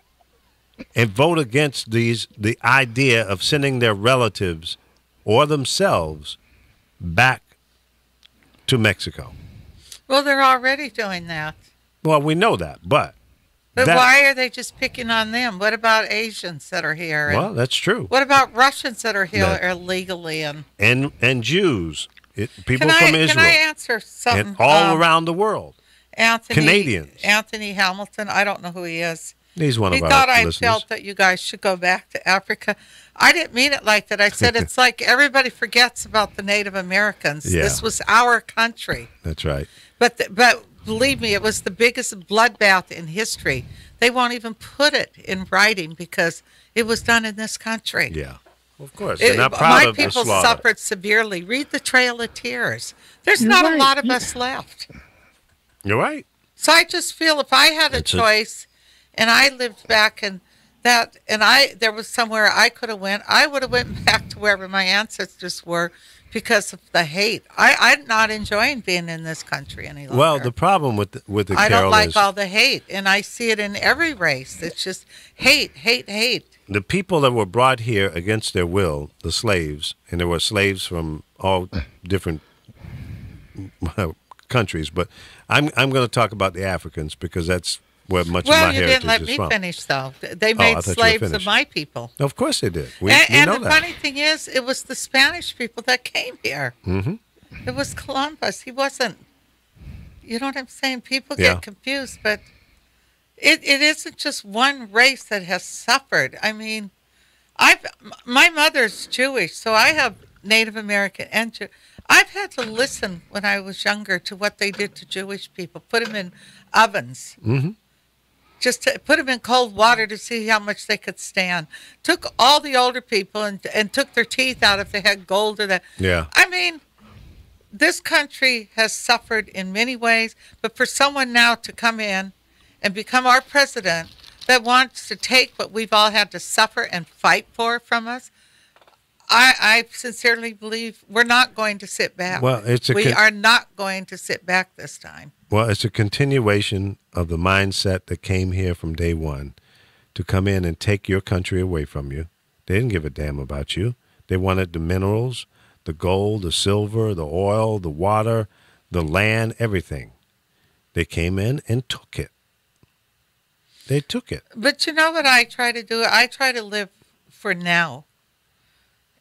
and vote against the idea of sending their relatives or themselves back to Mexico.
Well, they're already doing that.
Well, we know that, but
why are they just picking on them? What about Asians that are here?
Well, that's true.
What about Russians that are here illegally?
And Jews, people from Israel.
Can I answer something?
And all around the world. Canadians.
Anthony Hamilton, I don't know who he is.
He's one of our
listeners. He thought I felt that you guys should go back to Africa. I didn't mean it like that. I said it's like everybody forgets about the Native Americans.
Yeah.
This was our country.
That's right.
But believe me, it was the biggest bloodbath in history. They won't even put it in writing because it was done in this country.
Yeah. Of course. They're not proud of the slaughter.
My people suffered severely. Read the Trail of Tears. There's not a lot of us left.
You're right.
So I just feel if I had a choice and I lived back in that, and there was somewhere I could have went. I would have went back to wherever my ancestors were because of the hate. I'm not enjoying being in this country any longer.
Well, the problem with the
I
Carol
don't like
is
all the hate, and I see it in every race. It's just hate, hate, hate.
the people that were brought here against their will, the slaves, and there were slaves from all different countries. But I'm going to talk about the Africans because that's where much of my
Well, you
heritage
didn't let
is
me
from.
finish, though. They
I
made
thought you were
slaves of
finished.
my people.
Of course they did. We
And
know
the
that.
funny thing is, it was the Spanish people that came here.
Mhm.
It was Columbus. He wasn't, you know what I'm saying? People
Yeah.
get confused, but it isn't just one race that has suffered. I mean, my mother's Jewish, so I have Native American and I've had to listen when I was younger to what they did to Jewish people, put them in ovens.
Mhm.
Just to put them in cold water to see how much they could stand. Took all the older people and took their teeth out if they had gold or that.
Yeah.
I mean, this country has suffered in many ways, but for someone now to come in and become our president that wants to take what we've all had to suffer and fight for from us, I sincerely believe we're not going to sit back.
Well,
we are not going to sit back this time.
Well, it's a continuation of the mindset that came here from day one to come in and take your country away from you. They didn't give a damn about you. They wanted the minerals, the gold, the silver, the oil, the water, the land, everything. They came in and took it. They took it.
But you know what I try to do? I try to live for now.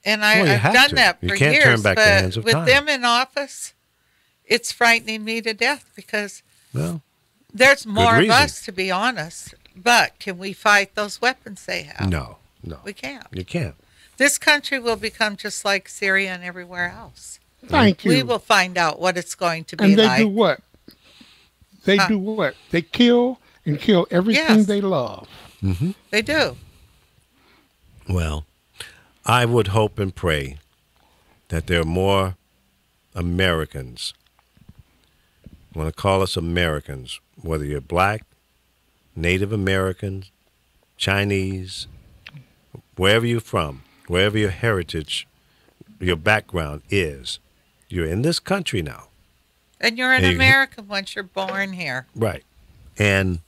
And
Well, you
I've
have
done
to.
that
You
for
can't
years.
turn back the
but
hands of
with
time.
them in office, it's frightening me to death because
Well,
there's more of
reason.
us, to be honest. But can we fight those weapons they have?
no.
We can't.
You can't.
This country will become just like Syria and everywhere else.
Thank you.
We will find out what it's going to be
And they
like.
do what? They do what? They kill and kill everything
Yes.
they love.
Mm-hmm.
They do.
Well, I would hope and pray that there are more Americans. I want to call us Americans, whether you're black, Native Americans, Chinese, wherever you're from, wherever your heritage, your background is. You're in this country now.
And you're an
Hey.
American once you're born here.
Right. And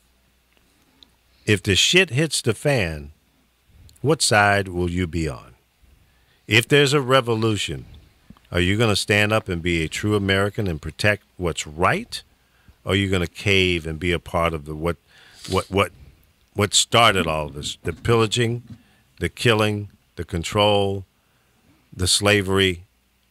if the shit hits the fan, what side will you be on? If there's a revolution, are you going to stand up and be a true American and protect what's right? Or are you going to cave and be a part of the what started all of this? The pillaging, the killing, the control, the slavery,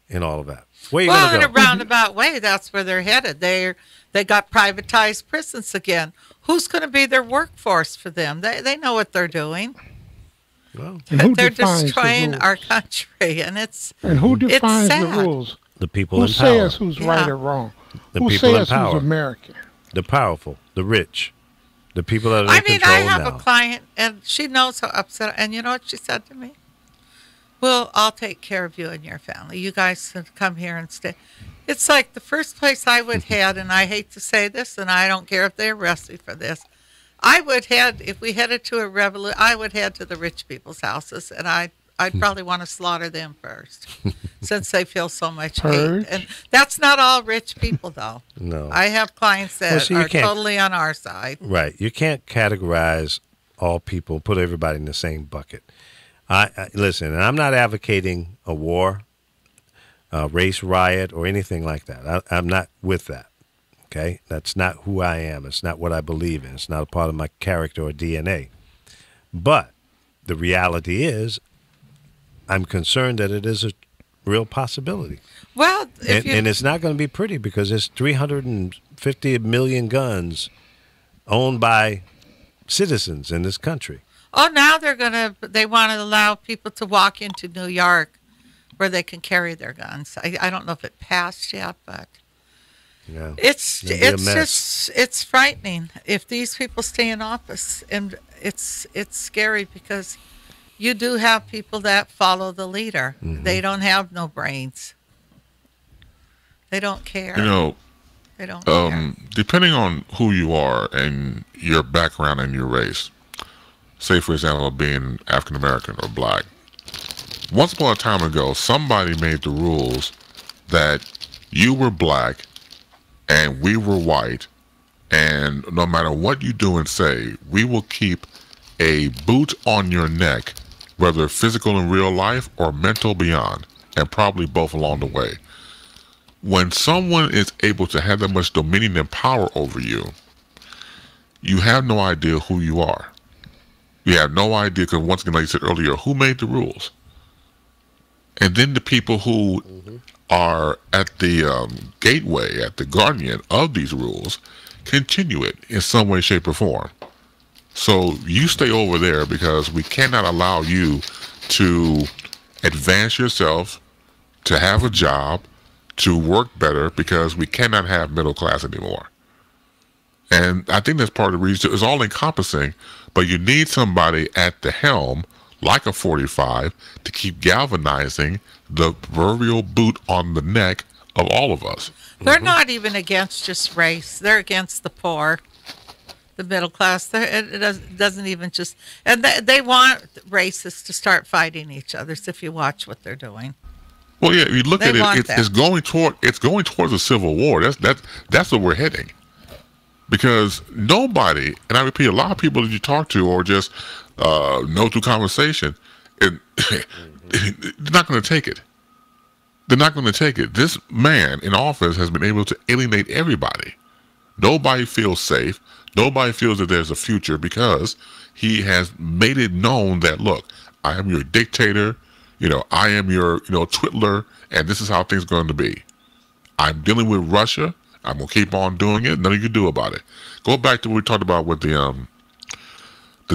and all of that. Where are you
Well, in
going
a
to go?
roundabout way, that's where they're headed. They got privatized prisons again. Who's going to be their workforce for them? They know what they're doing.
Well,
And who
They're
defines
destroying
the rules?
our country, and it's
And who defines the
sad.
rules?
the people
Who
in power,
says who's right
Yeah.
or wrong?
The
Who
people in
says
power.
who's American?
the powerful, the rich, the people that are
I
in
mean,
control
I have
now.
a client, and she knows how upset. And you know what she said to me? Well, I'll take care of you and your family. You guys can come here and stay. It's like the first place I would head, and I hate to say this, and I don't care if they arrest me for this. I would head, if we headed to a revolution, I would head to the rich people's houses, and I'd probably want to slaughter them first, since they feel so much
Purge.
hate. And that's not all rich people, though.
No.
I have clients that
Well, see, you
are
can't-
totally on our side.
Right. You can't categorize all people, put everybody in the same bucket. I listen, and I'm not advocating a war, a race riot, or anything like that. I'm not with that. Okay? That's not who I am. It's not what I believe in. It's not a part of my character or DNA. But the reality is, I'm concerned that it is a real possibility.
Well, if
And it's not going to be pretty because there's 350 million guns owned by citizens in this country.
Oh, now they want to allow people to walk into New York where they can carry their guns. I don't know if it passed yet, but
Yeah.
it's
It'll be a mess.
just it's frightening if these people stay in office, and it's scary because you do have people that follow the leader.
Mm-hmm.
They don't have no brains. They don't care.
You know,
They don't care.
depending on who you are and your background and your race, say for example being African American or black. Once upon a time ago, somebody made the rules that you were black and we were white, and no matter what you do and say, we will keep a boot on your neck, whether physical in real life or mental beyond, and probably both along the way. When someone is able to have that much dominion and power over you, you have no idea who you are. You have no idea, because once again, like you said earlier, who made the rules? And then the people who are at the gateway, at the guardian of these rules, continue it in some way, shape, or form. So you stay over there, because we cannot allow you to advance yourself, to have a job, to work better, because we cannot have middle class anymore. And I think that's part of the reason. It's all encompassing, but you need somebody at the helm, like a 45, to keep galvanizing the proverbial boot on the neck of all of us.
They're not even against just race. They're against the poor, the middle class. It doesn't even just, and they want racists to start fighting each other. So if you watch what they're doing.
Well, yeah, if you look at it, it's going towards a civil war. That's where we're heading. Because nobody, and I repeat, a lot of people that you talk to or just know through conversation, they're not going to take it. They're not going to take it. This man in office has been able to alienate everybody. Nobody feels safe. Nobody feels that there's a future, because he has made it known that, look, I am your dictator. I am your, twiddler, and this is how things are going to be. I'm dealing with Russia. I'm going to keep on doing it. Nothing you can do about it. Go back to what we talked about with the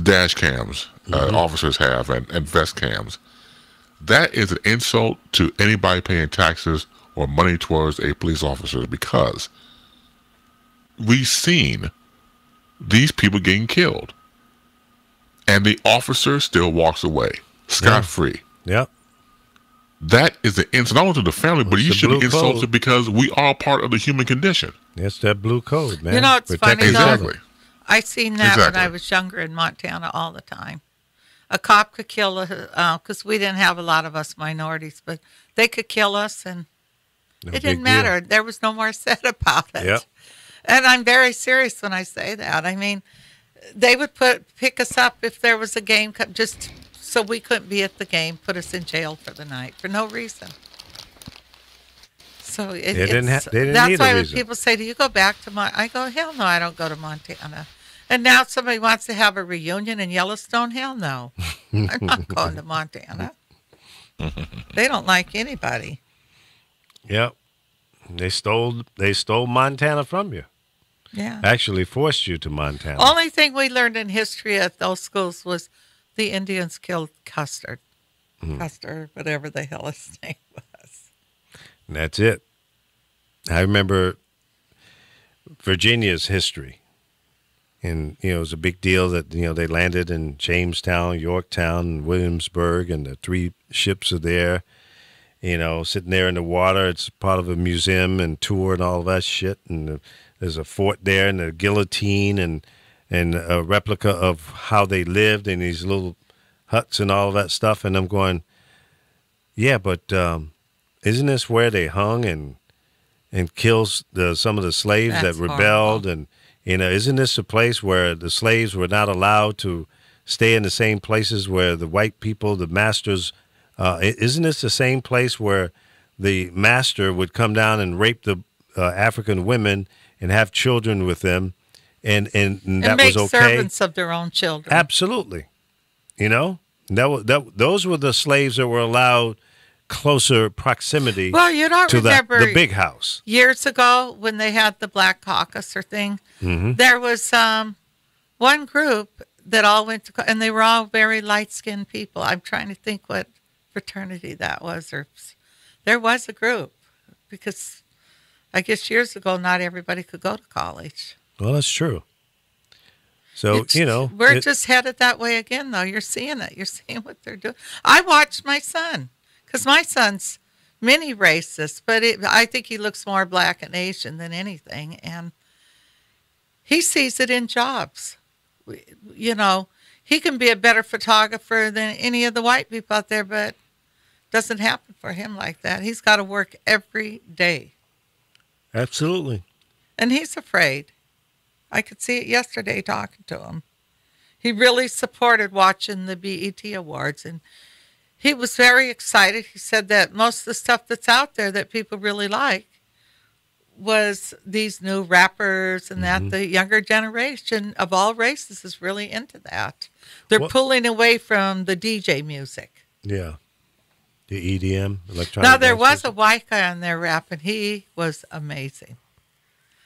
dash cams officers have and vest cams. That is an insult to anybody paying taxes or money towards a police officer, because we've seen these people getting killed, and the officer still walks away scot-free.
Yep.
That is an insult not only to the family, but you should be insulted because we are part of the human condition.
It's that blue code, man.
It's funny,
exactly.
though. I seen that when I was younger in Montana all the time. A cop could kill because we didn't have a lot of us minorities, but they could kill us, and it didn't matter. There was no more said about it.
Yep.
And I'm very serious when I say that. I mean, they would pick us up if there was a game, just so we couldn't be at the game, put us in jail for the night for no reason. So
they didn't
that's
need
why
a
when
reason.
people say, "Do you go back to Montana?" I go, "Hell no, I don't go to Montana." And now somebody wants to have a reunion in Yellowstone. Hell no, I'm not going to Montana. They don't like anybody.
Yep. They stole Montana from you.
Yeah.
Actually forced you to Montana.
Only thing we learned in history at those schools was the Indians killed Custer, whatever the hell his name was.
And that's it. I remember Virginia's history. And, it was a big deal that, they landed in Jamestown, Yorktown, and Williamsburg, and the 3 ships are there, sitting there in the water. It's part of a museum and tour and all that shit. And there's a fort there and a guillotine and a replica of how they lived in these little huts and all that stuff. And I'm going, yeah, but isn't this where they hung and kills some of the slaves that rebelled?
Horrible.
And, isn't this a place where the slaves were not allowed to stay in the same places where the white people, the masters, isn't this the same place where the master would come down and rape the African women and have children with them, and that was okay?
Make servants of their own children.
Absolutely. Those were the slaves that were allowed closer proximity
well, you don't
to
remember
the big house.
Years ago when they had the Black Caucus or thing, there was one group that all went to, and they were all very light-skinned people. I'm trying to think what fraternity that was. Or there was a group, because I guess years ago not everybody could go to college.
Well, that's true. So,
we're just headed that way again, though. You're seeing it. You're seeing what they're doing. I watched my son, because my son's mini racist, but I think he looks more black and Asian than anything, and he sees it in jobs. he can be a better photographer than any of the white people out there, but doesn't happen for him like that. He's got to work every day.
Absolutely.
And he's afraid. I could see it yesterday talking to him. He really supported watching the BET Awards, and he was very excited. He said that most of the stuff that's out there that people really like was these new rappers and that the younger generation of all races is really into that. They're pulling away from the DJ music.
Yeah. The EDM, electronic.
Now, there was a white guy on there rapping. He was amazing.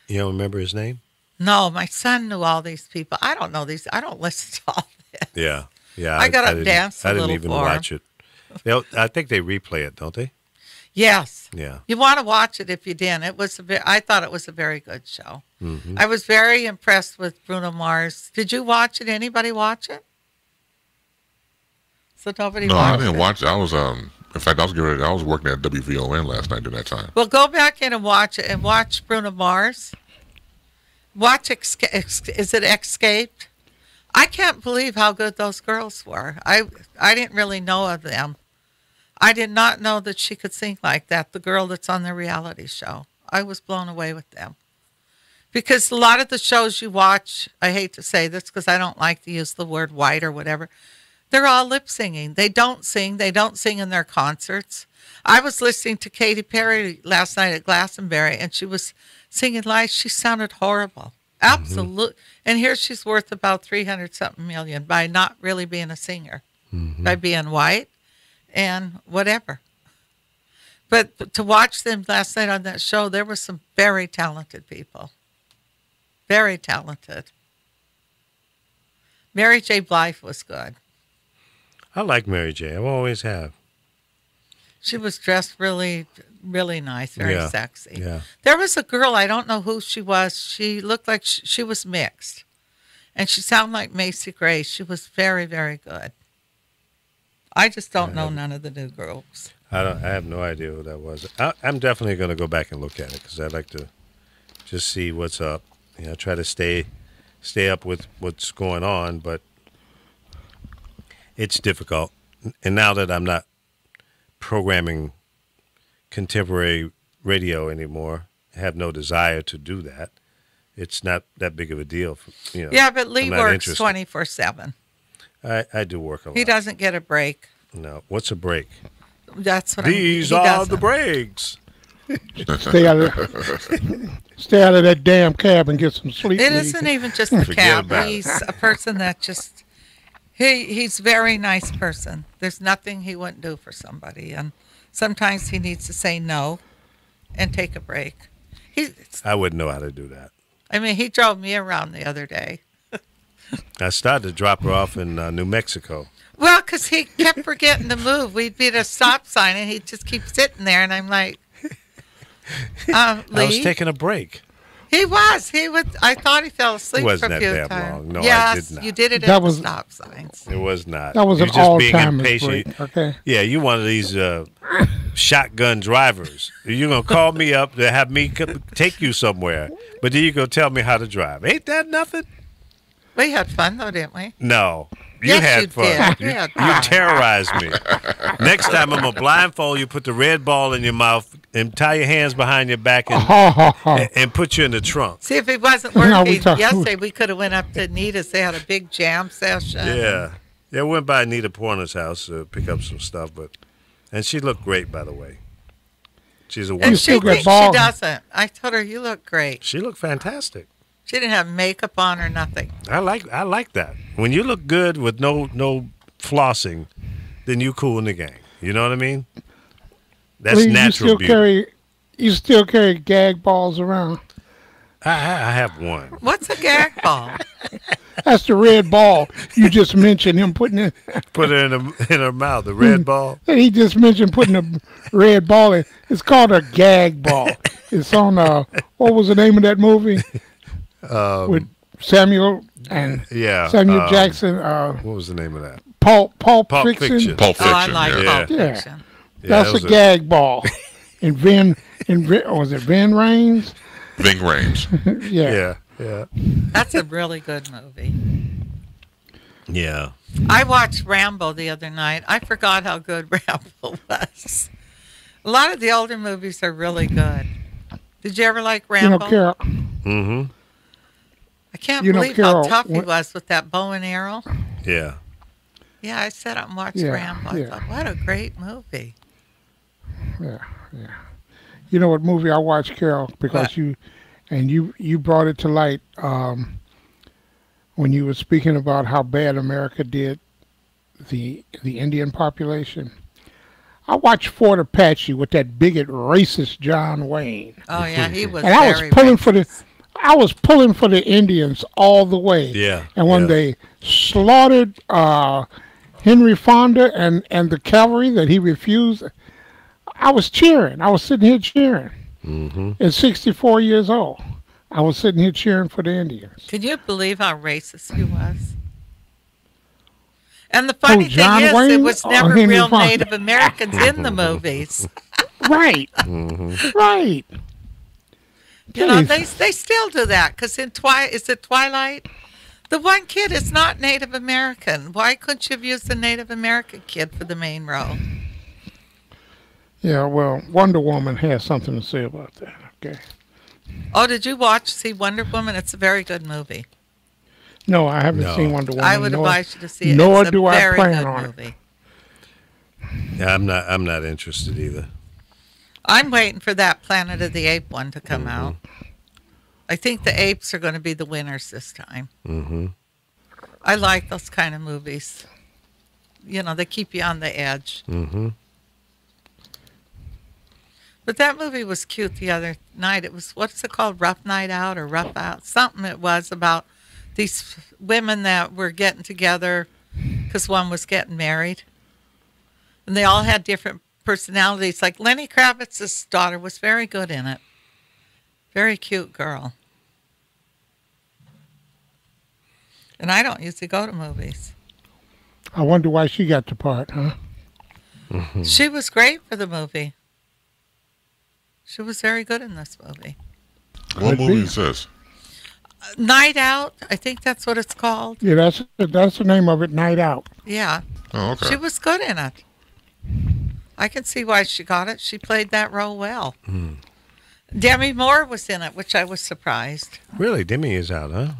You don't remember his name?
No, my son knew all these people. I don't know these. I don't listen to all this.
Yeah. Yeah.
I got to dance a little
I didn't even
for
watch it. I think they replay it, don't they?
Yes.
Yeah.
You want to watch it if you didn't. I thought it was a very good show. I was very impressed with Bruno Mars. Did you watch it? Anybody watch it? So nobody
No,
watched
I didn't
it?
watch it. I was in fact, I was working at WVON last night during that time.
Well, go back in and watch it and watch Bruno Mars. Watch is it Escaped? I can't believe how good those girls were. I didn't really know of them. I did not know that she could sing like that, the girl that's on the reality show. I was blown away with them. Because a lot of the shows you watch, I hate to say this because I don't like to use the word white or whatever, they're all lip singing. They don't sing. They don't sing in their concerts. I was listening to Katy Perry last night at Glastonbury, and she was singing live. She sounded horrible. Absolutely. And here she's worth about 300-something million by not really being a singer, by being white and whatever. But to watch them last night on that show, there were some very talented people. Very talented. Mary J. Blige was good.
I like Mary J. I always have.
She was dressed really, really nice, very sexy.
Yeah.
There was a girl, I don't know who she was. She looked like she was mixed. And she sounded like Macy Gray. She was very, very good. I just don't know none of the new girls.
I have no idea who that was. I'm definitely going to go back and look at it because I'd like to just see what's up. You know, try to stay up with what's going on, but it's difficult. And now that I'm not programming contemporary radio anymore, I have no desire to do that. It's not that big of a deal.
Yeah, but Lee works
interested.
24/7.
I do work a lot.
He doesn't get a break.
No. What's a break?
That's what
These are the breaks.
Stay out of that damn cab and get some sleep.
It
Lee.
isn't even just the
Forget
cab.
about it.
He's a person that just he's a very nice person. There's nothing he wouldn't do for somebody, and sometimes he needs to say no and take a break.
I wouldn't know how to do that.
I mean, he drove me around the other day.
I started to drop her off in New Mexico.
Well, because he kept forgetting to move. We'd be at a stop sign, and he'd just keep sitting there, and I'm like, Lee?
I was taking a break.
He was. I thought he fell asleep
It wasn't
for a
that
few
damn
times.
long. No, I
yes,
did not.
you did it
That
at
was-
the stop signs.
It was not.
That was
You're
an
just being
all-timers
impatient.
break, okay?
Yeah, you one of these shotgun drivers. You're going to call me up to have me take you somewhere, but then you go tell me how to drive. Ain't that nothing?
We had fun, though, didn't we?
No. You
Yes,
had
you
fun.
did. You had
You
fun.
terrorized me. Next time I'm going to blindfold you, put the red ball in your mouth, and tie your hands behind your back and put you in the trunk.
See, if he wasn't
No, we
working
talked-
yesterday, we could have went up to Nita's. They had a big jam session.
Yeah. Yeah, I went by Anita Porter's house to pick up some stuff, and she looked great, by the way. She's a
And
wonderful
she
still
thinks
get
she
bald.
doesn't. I told her, you look great.
She looked fantastic.
She didn't have makeup on or nothing.
I like that. When you look good with no flossing, then you cool in the gang. You know what I mean? That's
Lee,
natural beauty.
You still carry gag balls around.
I have one.
What's a gag ball?
That's the red ball. You just mentioned him putting it.
Put it in her mouth, the red ball.
He just mentioned putting a red ball in. It's called a gag ball. It's on what was the name of that movie? With Samuel and
Yeah.
Samuel Jackson.
What was the name of that?
Pulp
Pulp
Fiction.
Fiction.
Pulp
Oh, I
Fiction,
like
yeah.
Pulp
Yeah.
Fiction.
Yeah,
That's
that
a gag ball. And was it Vin Rames?
Ving Rhames.
Yeah.
Yeah.
That's a really good movie.
Yeah.
I watched Rambo the other night. I forgot how good Rambo was. A lot of the older movies are really good. Did you ever like
You know,
Rambo?
Carol.
Mm-hmm.
I can't
You know,
believe
Carol,
how tough he
when-
was with that bow and arrow.
Yeah.
Yeah, I sat up and watched
Yeah,
Rambo. I
yeah.
thought, what a great movie.
Yeah. You know what movie I watched, Carol? Because
What?
you brought it to light when you were speaking about how bad America did the Indian population. I watched Fort Apache with that bigot racist John Wayne,
Oh yeah, he was.
and I was
very
pulling
racist.
for the Indians all the way.
Yeah,
And when
yeah.
they slaughtered Henry Fonda and the cavalry that he refused, I was cheering. I was sitting here cheering. At 64 years old, I was sitting here cheering for the Indians.
Can you believe how racist he was? And the funny thing
John
is, it
Wayne
was
or
never
Henry
real
Fonda?
Native Americans in the movies.
Right. Right.
You know,
Jeez.
they still do that because in is it Twilight? The one kid is not Native American. Why couldn't you have used the Native American kid for the main role?
Yeah, well, Wonder Woman has something to say about that. Okay.
Oh, did you see Wonder Woman? It's a very good movie.
No, I haven't
No.
seen Wonder Woman.
I would
nor-
advise you to see it.
Nor
It's a
do I
very
plan
good
on it.
movie.
Yeah, I'm not interested either.
I'm waiting for that Planet of the Ape one to come out. I think the apes are going to be the winners this time.
Mm-hmm.
I like those kind of movies. You know, they keep you on the edge.
Mm-hmm.
But that movie was cute the other night. It was, what's it called? Rough Night Out or Rough Out? Something it was about these women that were getting together because one was getting married. And they all had different personalities. Like Lenny Kravitz's daughter was very good in it. Very cute girl. And I don't usually go to movies.
I wonder why she got the part, huh?
She was great for the movie. She was very good in this movie.
What
Could
movie
be.
is this?
Night Out, I think that's what it's called.
Yeah, that's the name of it, Night Out.
Yeah.
Oh, okay.
She was good in it. I can see why she got it. She played that role well. Demi Moore was in it, which I was surprised.
Really, Demi is out, huh?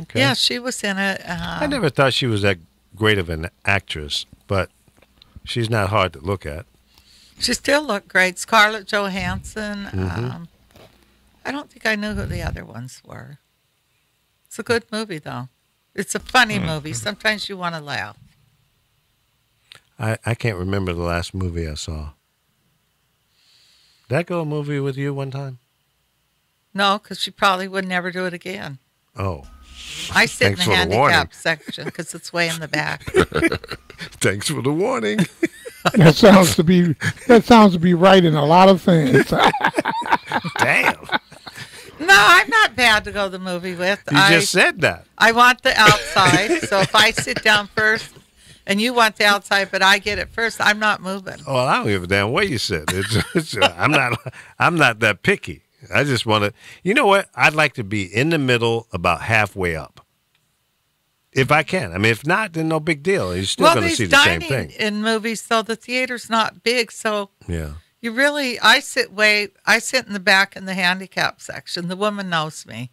Okay.
Yeah, she was in it.
I never thought she was that great of an actress, but she's not hard to look at.
She still looked great. Scarlett Johansson. I don't think I knew who the other ones were. It's a good movie, though. It's a funny movie. Sometimes you want to laugh.
I can't remember the last movie I saw. Did I go to a movie with you one time?
No, because she probably would never do it again.
Oh,
I sit
Thanks
in the
for the warning.
handicap section because it's way in the back.
thanks for the warning.
That sounds to be right in a lot of things.
Damn.
No, I'm not bad to go to the movie with.
You just said that.
I want the outside. So if I sit down first and you want the outside, but I get it first, I'm not moving.
Well, I don't give a damn what you said. I'm not that picky. I just want to. You know what? I'd like to be in the middle, about halfway up, if I can. I mean, if not, then no big deal. You're still going to see the same thing.
In movies, though, the theater's not big, so
Yeah.
you really. I sit in the back in the handicap section. The woman knows me,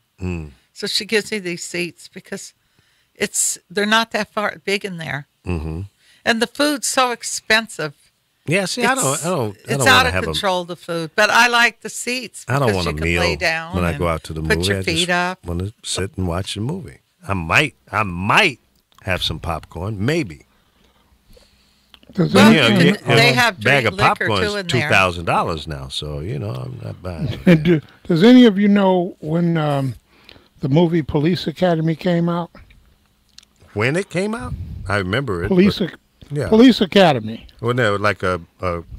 so she gives me these seats because they're not that far big in there, and the food's so expensive.
Yeah. See, I don't
It's
want
out
to
of
have
control, the food, but I like the seats.
I don't
because
want a
you can
meal
lay down
when I
and
go out to the movie.
Put your
I
feet
just
up.
want to sit and watch the movie. I might have some popcorn, maybe.
Does
Well,
any-
they have
bag of
liquor,
popcorn
too,
is
in there.
$2,000 now, so I'm not buying it.
Does any of you know when the movie Police Academy came out?
When it came out, I remember it.
Police Academy.
Wasn't there like a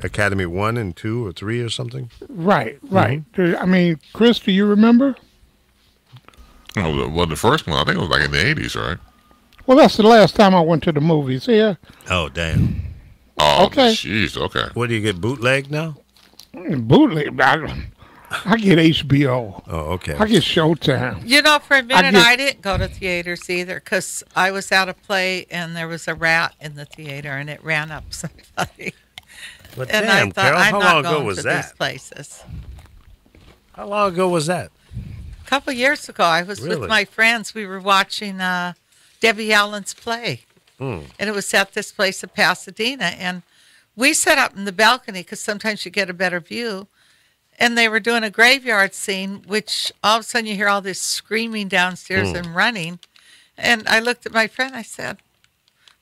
Academy 1 and 2 or 3 or something?
Right. I mean, Chris, do you remember?
Well, the first one, I think it was like in the 80s, right?
Well, that's the last time I went to the movies. Yeah.
Oh, damn.
Oh,
Okay.
jeez, okay.
What do you get, bootleg now?
Bootleg. I get HBO.
Oh, okay.
I get Showtime.
You know, for a minute,
get-
I didn't go to theaters either because I was at a play and there was a rat in the theater and it ran up somebody.
But
And
damn,
I thought,
Carol,
I'm
how
not
long ago
going
was
to
that?
these places.
How long ago was that?
A couple years ago, I was
Really?
with my friends. We were watching Debbie Allen's play. And it was at this place in Pasadena. And we sat up in the balcony because sometimes you get a better view. And they were doing a graveyard scene, which all of a sudden you hear all this screaming downstairs and running. And I looked at my friend. I said,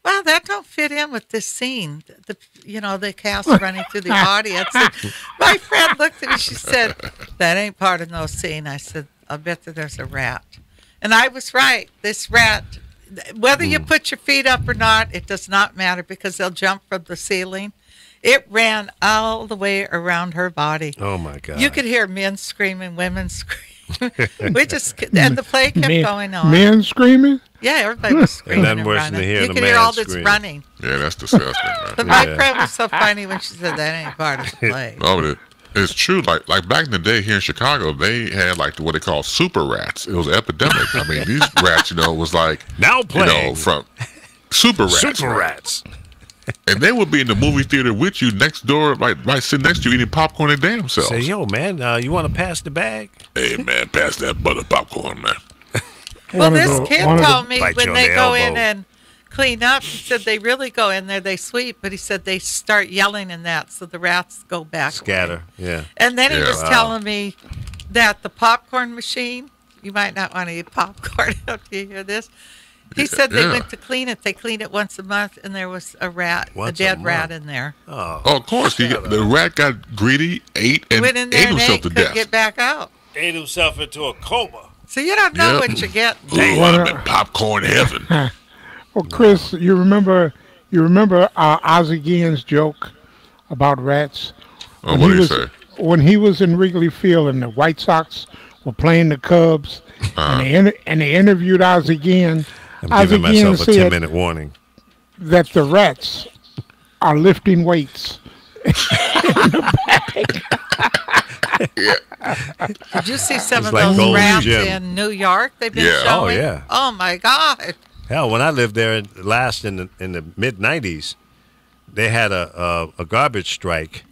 "Well, that don't fit in with this scene. The cast running through the audience." And my friend looked at me. She said, "That ain't part of no scene." I said, "I'll bet that there's a rat." And I was right. This rat, whether you put your feet up or not, it does not matter because they'll jump from the ceiling. It ran all the way around her body.
Oh, my God.
You could hear men screaming, women screaming. And the play kept going on.
Men screaming?
Yeah, everybody was screaming
then
and
worse than
running.
to hear
You
the
could hear
man
all this
scream.
running.
Yeah, that's disgusting, man.
But my
Yeah.
friend was so funny when she said that ain't part of the play.
No, but it's true. Like back in the day here in Chicago, they had like what they call super rats. It was an epidemic. I mean, these rats, was like
Now playing.
from super rats.
Super
right?
Rats.
And they would be in the movie theater with you next door, like right sitting next to you eating popcorn their damn selves.
Say, yo, man, you want to pass the bag?
Hey man, pass that butter popcorn, man.
Well,
One of
this
the-
kid
one of the-
told me
Bite you
when
on
they
the
go in
elbow.
and clean up, he said they really go in there, they sweep, but he said they start yelling and that, so the rats go back.
Scatter. Yeah.
And then he
Yeah.
was telling me that the popcorn machine, you might not want to eat popcorn after you hear this. He said they
Yeah.
went to clean it. They cleaned it once a month, and there was a rat,
Once
a
a
dead rat
month.
in there.
Oh, of course, the rat got greedy, ate
Went in there
ate
and
himself
ate,
to
couldn't
death.
get back out.
Ate himself into a coma.
So you don't know
Yep.
what you get.
Ooh, I'm in popcorn heaven.
Well, Chris, you remember Ozzie Guillen's joke about rats?
Oh,
When
what
he
did he
was-
say?
When he was in Wrigley Field and the White Sox were playing the Cubs, and they interviewed Ozzie Guillen,
I'm
Ozzie
giving
Guillen
myself a
said
10-minute warning.
that the rats are lifting weights.
Did you see some
It's
of
like
those
Gold's
rats
Gym.
in New York? They've been
Yeah.
Oh,
showing.
yeah.
Oh my God!
Hell, when I lived there last in the mid-'90s, they had a garbage strike,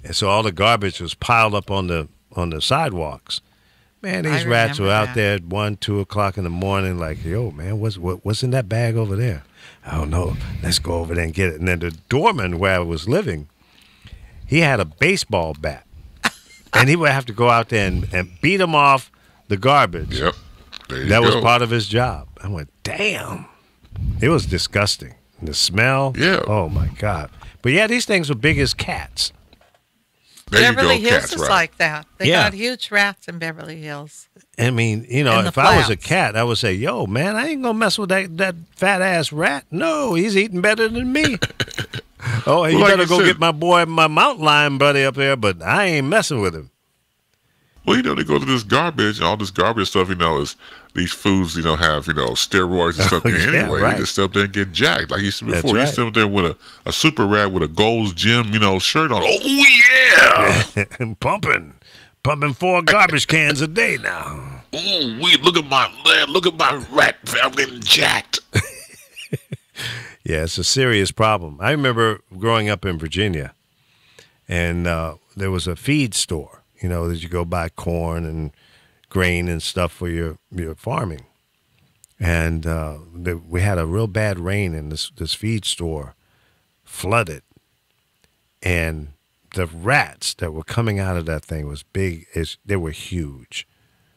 and so all the garbage was piled up on the sidewalks. Man, these
I
rats were
remember
out
that.
there at 1, 2 o'clock in the morning, like, yo, man, what's in that bag over there? I don't know. Let's go over there and get it. And then the doorman where I was living, he had a baseball bat, and he would have to go out there and beat them off the garbage.
Yep. There you
That was
go.
part of his job. I went, damn. It was disgusting. And the smell.
Yeah.
Oh my God. But yeah, these things were big as cats.
There
Beverly
you go,
Hills
cats,
is
right.
like that. They
Yeah.
got huge rats in Beverly Hills.
I mean,
In the
if I was a
flats.
cat, I would say, yo, man, I ain't gonna mess with that fat ass rat. No, he's eating better than me. Oh, you
like
better
I
go
said-
get my boy, my mountain lion buddy up there, but I ain't messing with him.
Well, they go to this garbage, and all this garbage stuff, is these foods, have, steroids and stuff
Oh,
in
yeah,
anyway.
right.
They just sit up there and get jacked. Like you said
That's
before, you
right.
sit up there with a super rat with a Gold's Gym, shirt on. Oh, yeah!
And pumping 4 garbage cans a day now.
Ooh, look at my rat. I'm getting jacked.
Yeah, it's a serious problem. I remember growing up in Virginia, and there was a feed store, that you go buy corn and grain and stuff for your farming. And we had a real bad rain, and this feed store flooded. And the rats that were coming out of that thing was big. They were huge,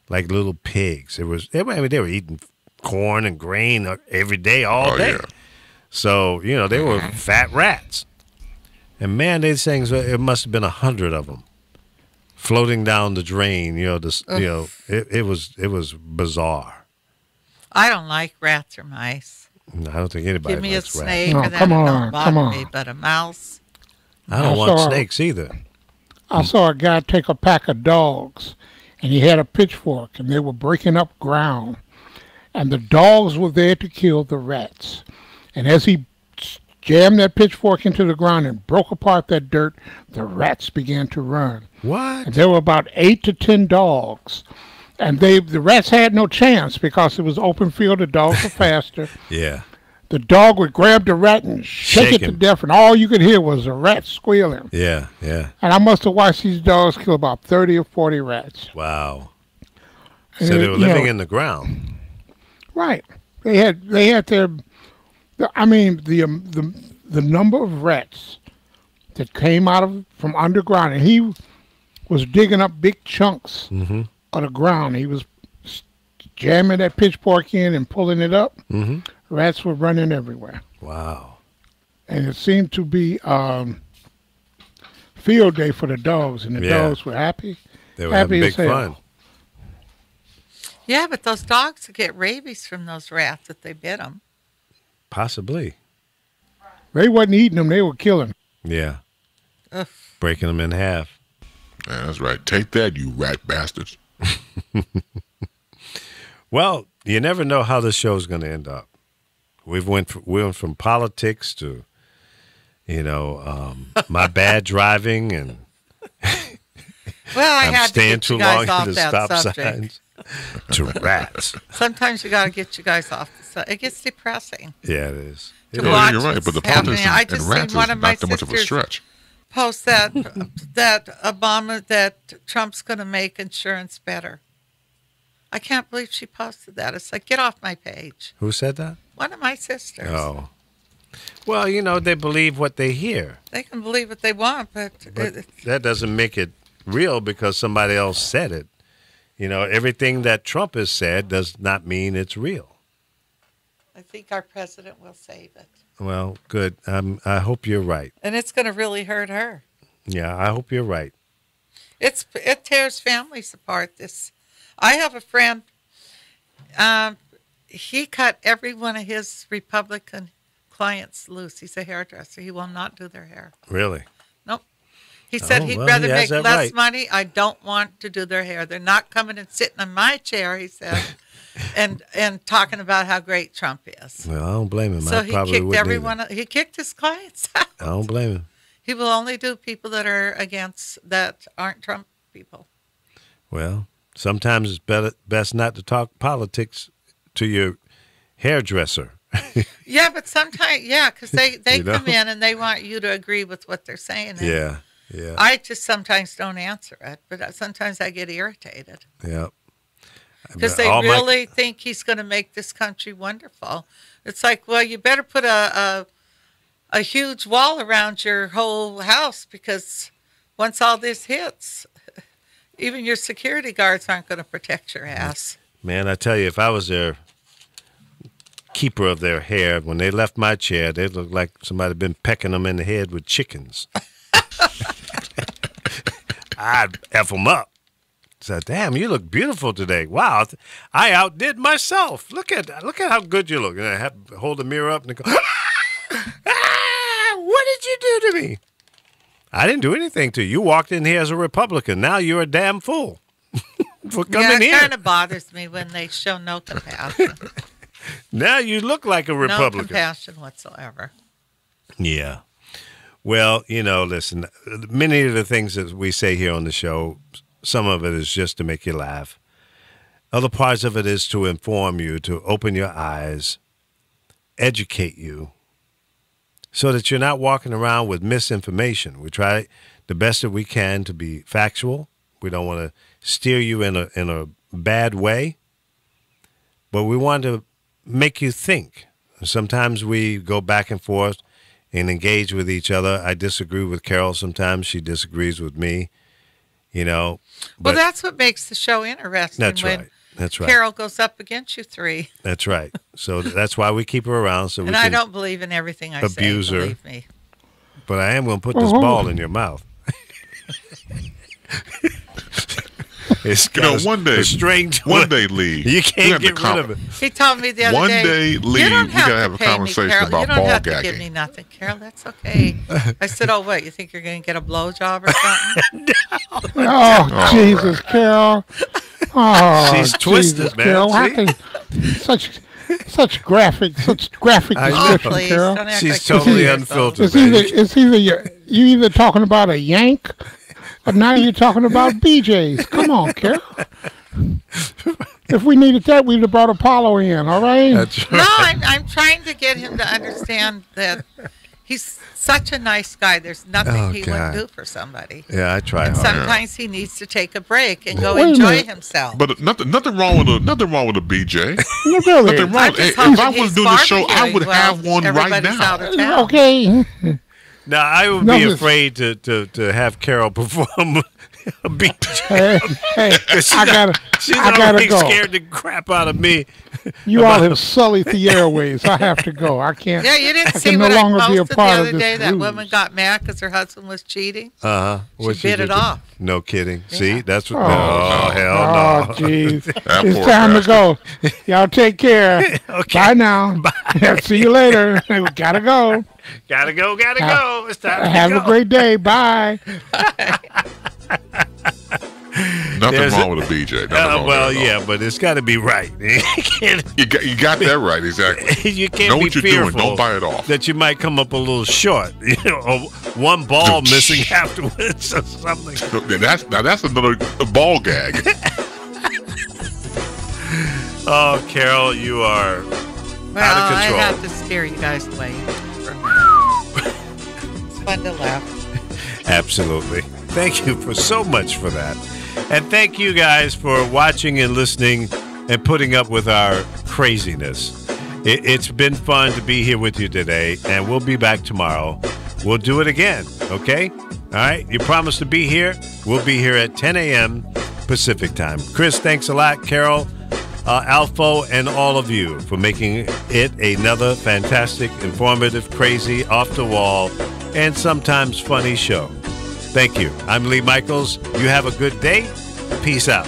like little pigs. They were eating corn and grain every day, all
Oh,
day.
yeah.
So, they were fat rats. And man, these things, it must have been 100 of them floating down the drain. It was bizarre.
I don't like rats or mice.
I don't think anybody
Give me a
likes rats.
snake
No,
or that.
come
it
on,
don't bother
come on.
me, but a mouse.
I don't
I
want
saw-
snakes either.
I saw a guy take a pack of dogs, and he had a pitchfork, and they were breaking up ground. And the dogs were there to kill the rats. And as he jammed that pitchfork into the ground and broke apart that dirt, the rats began to run.
What?
And there were about 8 to 10 dogs. And the rats had no chance because it was open field. The dogs were faster.
Yeah.
The dog would grab the rat and shake it to
him.
death, and all you could hear was the rat squealing.
Yeah, yeah.
And I must have watched these dogs kill about 30 or 40 rats.
Wow.
And
So they were
you
living
know,
in the ground.
Right. They had their, I mean, the number of rats that came out from underground, and he was digging up big chunks of the ground. He was jamming that pitchfork in and pulling it up. Rats were running everywhere.
Wow.
And it seemed to be field day for the dogs, and the dogs were happy.
They were
happy
having
as
big
hell.
fun.
Yeah, but those dogs would get rabies from those rats if they bit them.
Possibly.
They wasn't eating them, they were killing them.
Yeah.
Ugh.
Breaking them in half.
Yeah, that's right. Take that, you rat bastards.
Well, you never know how this show's going to end up. We went from politics to, my bad driving and
Well, I
I'm
had to
staying
get
too
you guys
long
off
in the
that
stop
subject.
signs to rats.
Sometimes you got to get you guys off the subject. It gets depressing.
Yeah, it is.
To
Yeah,
watch
you're right, but the
what's happening.
politics
I
and
just
rats
seen one
is
of my
not that much of a
sisters
stretch.
post that Trump's going to make insurance better. I can't believe she posted that. It's like, get off my page.
Who said that?
One of my sisters.
Oh. Well, they believe what they hear.
They can believe what they want, but
That doesn't make it real because somebody else said it. Everything that Trump has said does not mean it's real.
I think our president will save it.
Well, good. I hope you're right.
And it's going to really hurt her.
Yeah, I hope you're right.
It tears families apart. I have a friend. He cut every one of his Republican clients loose. He's a hairdresser. He will not do their hair.
Really?
Nope. He said he'd
well,
rather
he has
make
that
less
right.
money. I don't want to do their hair. They're not coming and sitting in my chair, he said, and talking about how great Trump is.
Well, I don't blame him.
So
I
he
probably
kicked
wouldn't
everyone.
either.
He kicked his clients out.
I don't blame him.
He will only do people that are that aren't Trump people.
Well, sometimes it's best not to talk politics to your hairdresser.
Yeah, but sometimes, because they
You know?
come in and they want you to agree with what they're saying. And
Yeah.
I just sometimes don't answer it, but sometimes I get irritated
Yeah.
because they really think he's going to make this country wonderful. It's like, well, you better put a huge wall around your whole house because once all this hits, even your security guards aren't going to protect your ass.
Man, I tell you, if I was their keeper of their hair, when they left my chair, they looked like somebody had been pecking them in the head with chickens. I'd F them up. Said, damn, you look beautiful today. Wow, I outdid myself. Look at how good you look. And I have to hold the mirror up and go, what did you do to me? I didn't do anything to you. You walked in here as a Republican. Now you're a damn fool for coming
It
here.
kind of bothers me when they show no compassion.
Now you look like a Republican.
No compassion whatsoever.
Yeah. Well, listen, many of the things that we say here on the show, some of it is just to make you laugh. Other parts of it is to inform you, to open your eyes, educate you, so that you're not walking around with misinformation. We try the best that we can to be factual. We don't want to steer you in a bad way, but we want to make you think. Sometimes we go back and forth and engage with each other. I disagree with Carol sometimes. She disagrees with me, Well,
that's what makes the show interesting.
That's
when
right. That's right.
Carol goes up against you three.
That's right. So that's why we keep her around. So
And
we
I
can
don't believe in everything I
abuse
say,
her.
believe me.
But I am going to put this ball in your mouth. It's got
one day,
a string to
one
it.
day, Lee,
You can't get rid of it.
He told me the other
One
day.
day, Lee,
you don't
we
have
gotta
to
have a
pay me,
conversation
Carol.
about
You don't
ball
have to
gagging.
give me nothing, Carol. That's okay. I said, oh, what? You think you're going to get a blowjob or something?
Oh, Jesus, Carol. Oh,
She's twisted,
Jesus,
man.
Carol. How
See?
can such graphic
Oh,
description,
please,
Carol.
don't act
She's
like
totally
you're
unfiltered.
It's either you either talking about a yank, or now you're talking about BJ's. Come on, Carol. If we needed that, we'd have brought Apollo in. All right.
That's right.
No, I'm trying to get him to understand that he's such a nice guy. There's nothing he
God.
wouldn't do for somebody.
Yeah, I try
And
hard.
sometimes he needs to take a break and go
Wait a
enjoy
minute.
himself.
But nothing wrong with a BJ.
Look at
Nothing
it.
wrong.
I'm just
If I
hoping
was
he's
doing the show, I
barbecuing
would have
while
one right
everybody's
now.
out of town.
Okay.
Now, I would
No,
be
this-
afraid to have Carol perform a beat.
Hey, I gotta
She's
go.
scared the crap out of me.
You all have sullied the airways. I have to go. I can't.
Yeah, you didn't
I
see
can no
what I
longer be a
posted the
part of
other
this
day? That
ruse.
woman got mad because her husband was cheating.
What
She bit
did
it off.
No kidding. See,
Yeah.
that's what.
Oh,
Oh, hell
Oh,
no.
jeez.
That
It's
poor
time to
bastard.
go. Y'all take care. Bye now. See you later. We gotta go.
Gotta go. It's time to
Have
go.
a great day. Bye.
Nothing
There's
wrong with a BJ. Nothing wrong
Well,
with that at all.
yeah, but it's got to be right.
You got that right, exactly.
You can't
Know
be
what you're
fearful
doing. Don't bite it off.
that you might come up a little short, or one ball missing afterwards or something.
That's another ball gag.
Oh, Carol, you are
Well,
out of
I
control.
have to scare you guys away. It's fun to laugh.
Absolutely. Thank you for so much for that. And thank you guys for watching and listening and putting up with our craziness. It's been fun to be here with you today, and we'll be back tomorrow. We'll do it again, okay? All right? You promised to be here. We'll be here at 10 a.m. Pacific time. Chris, thanks a lot. Carol, Alfo, and all of you for making it another fantastic, informative, crazy, off-the-wall, and sometimes funny show. Thank you. I'm Lee Michaels. You have a good day. Peace out.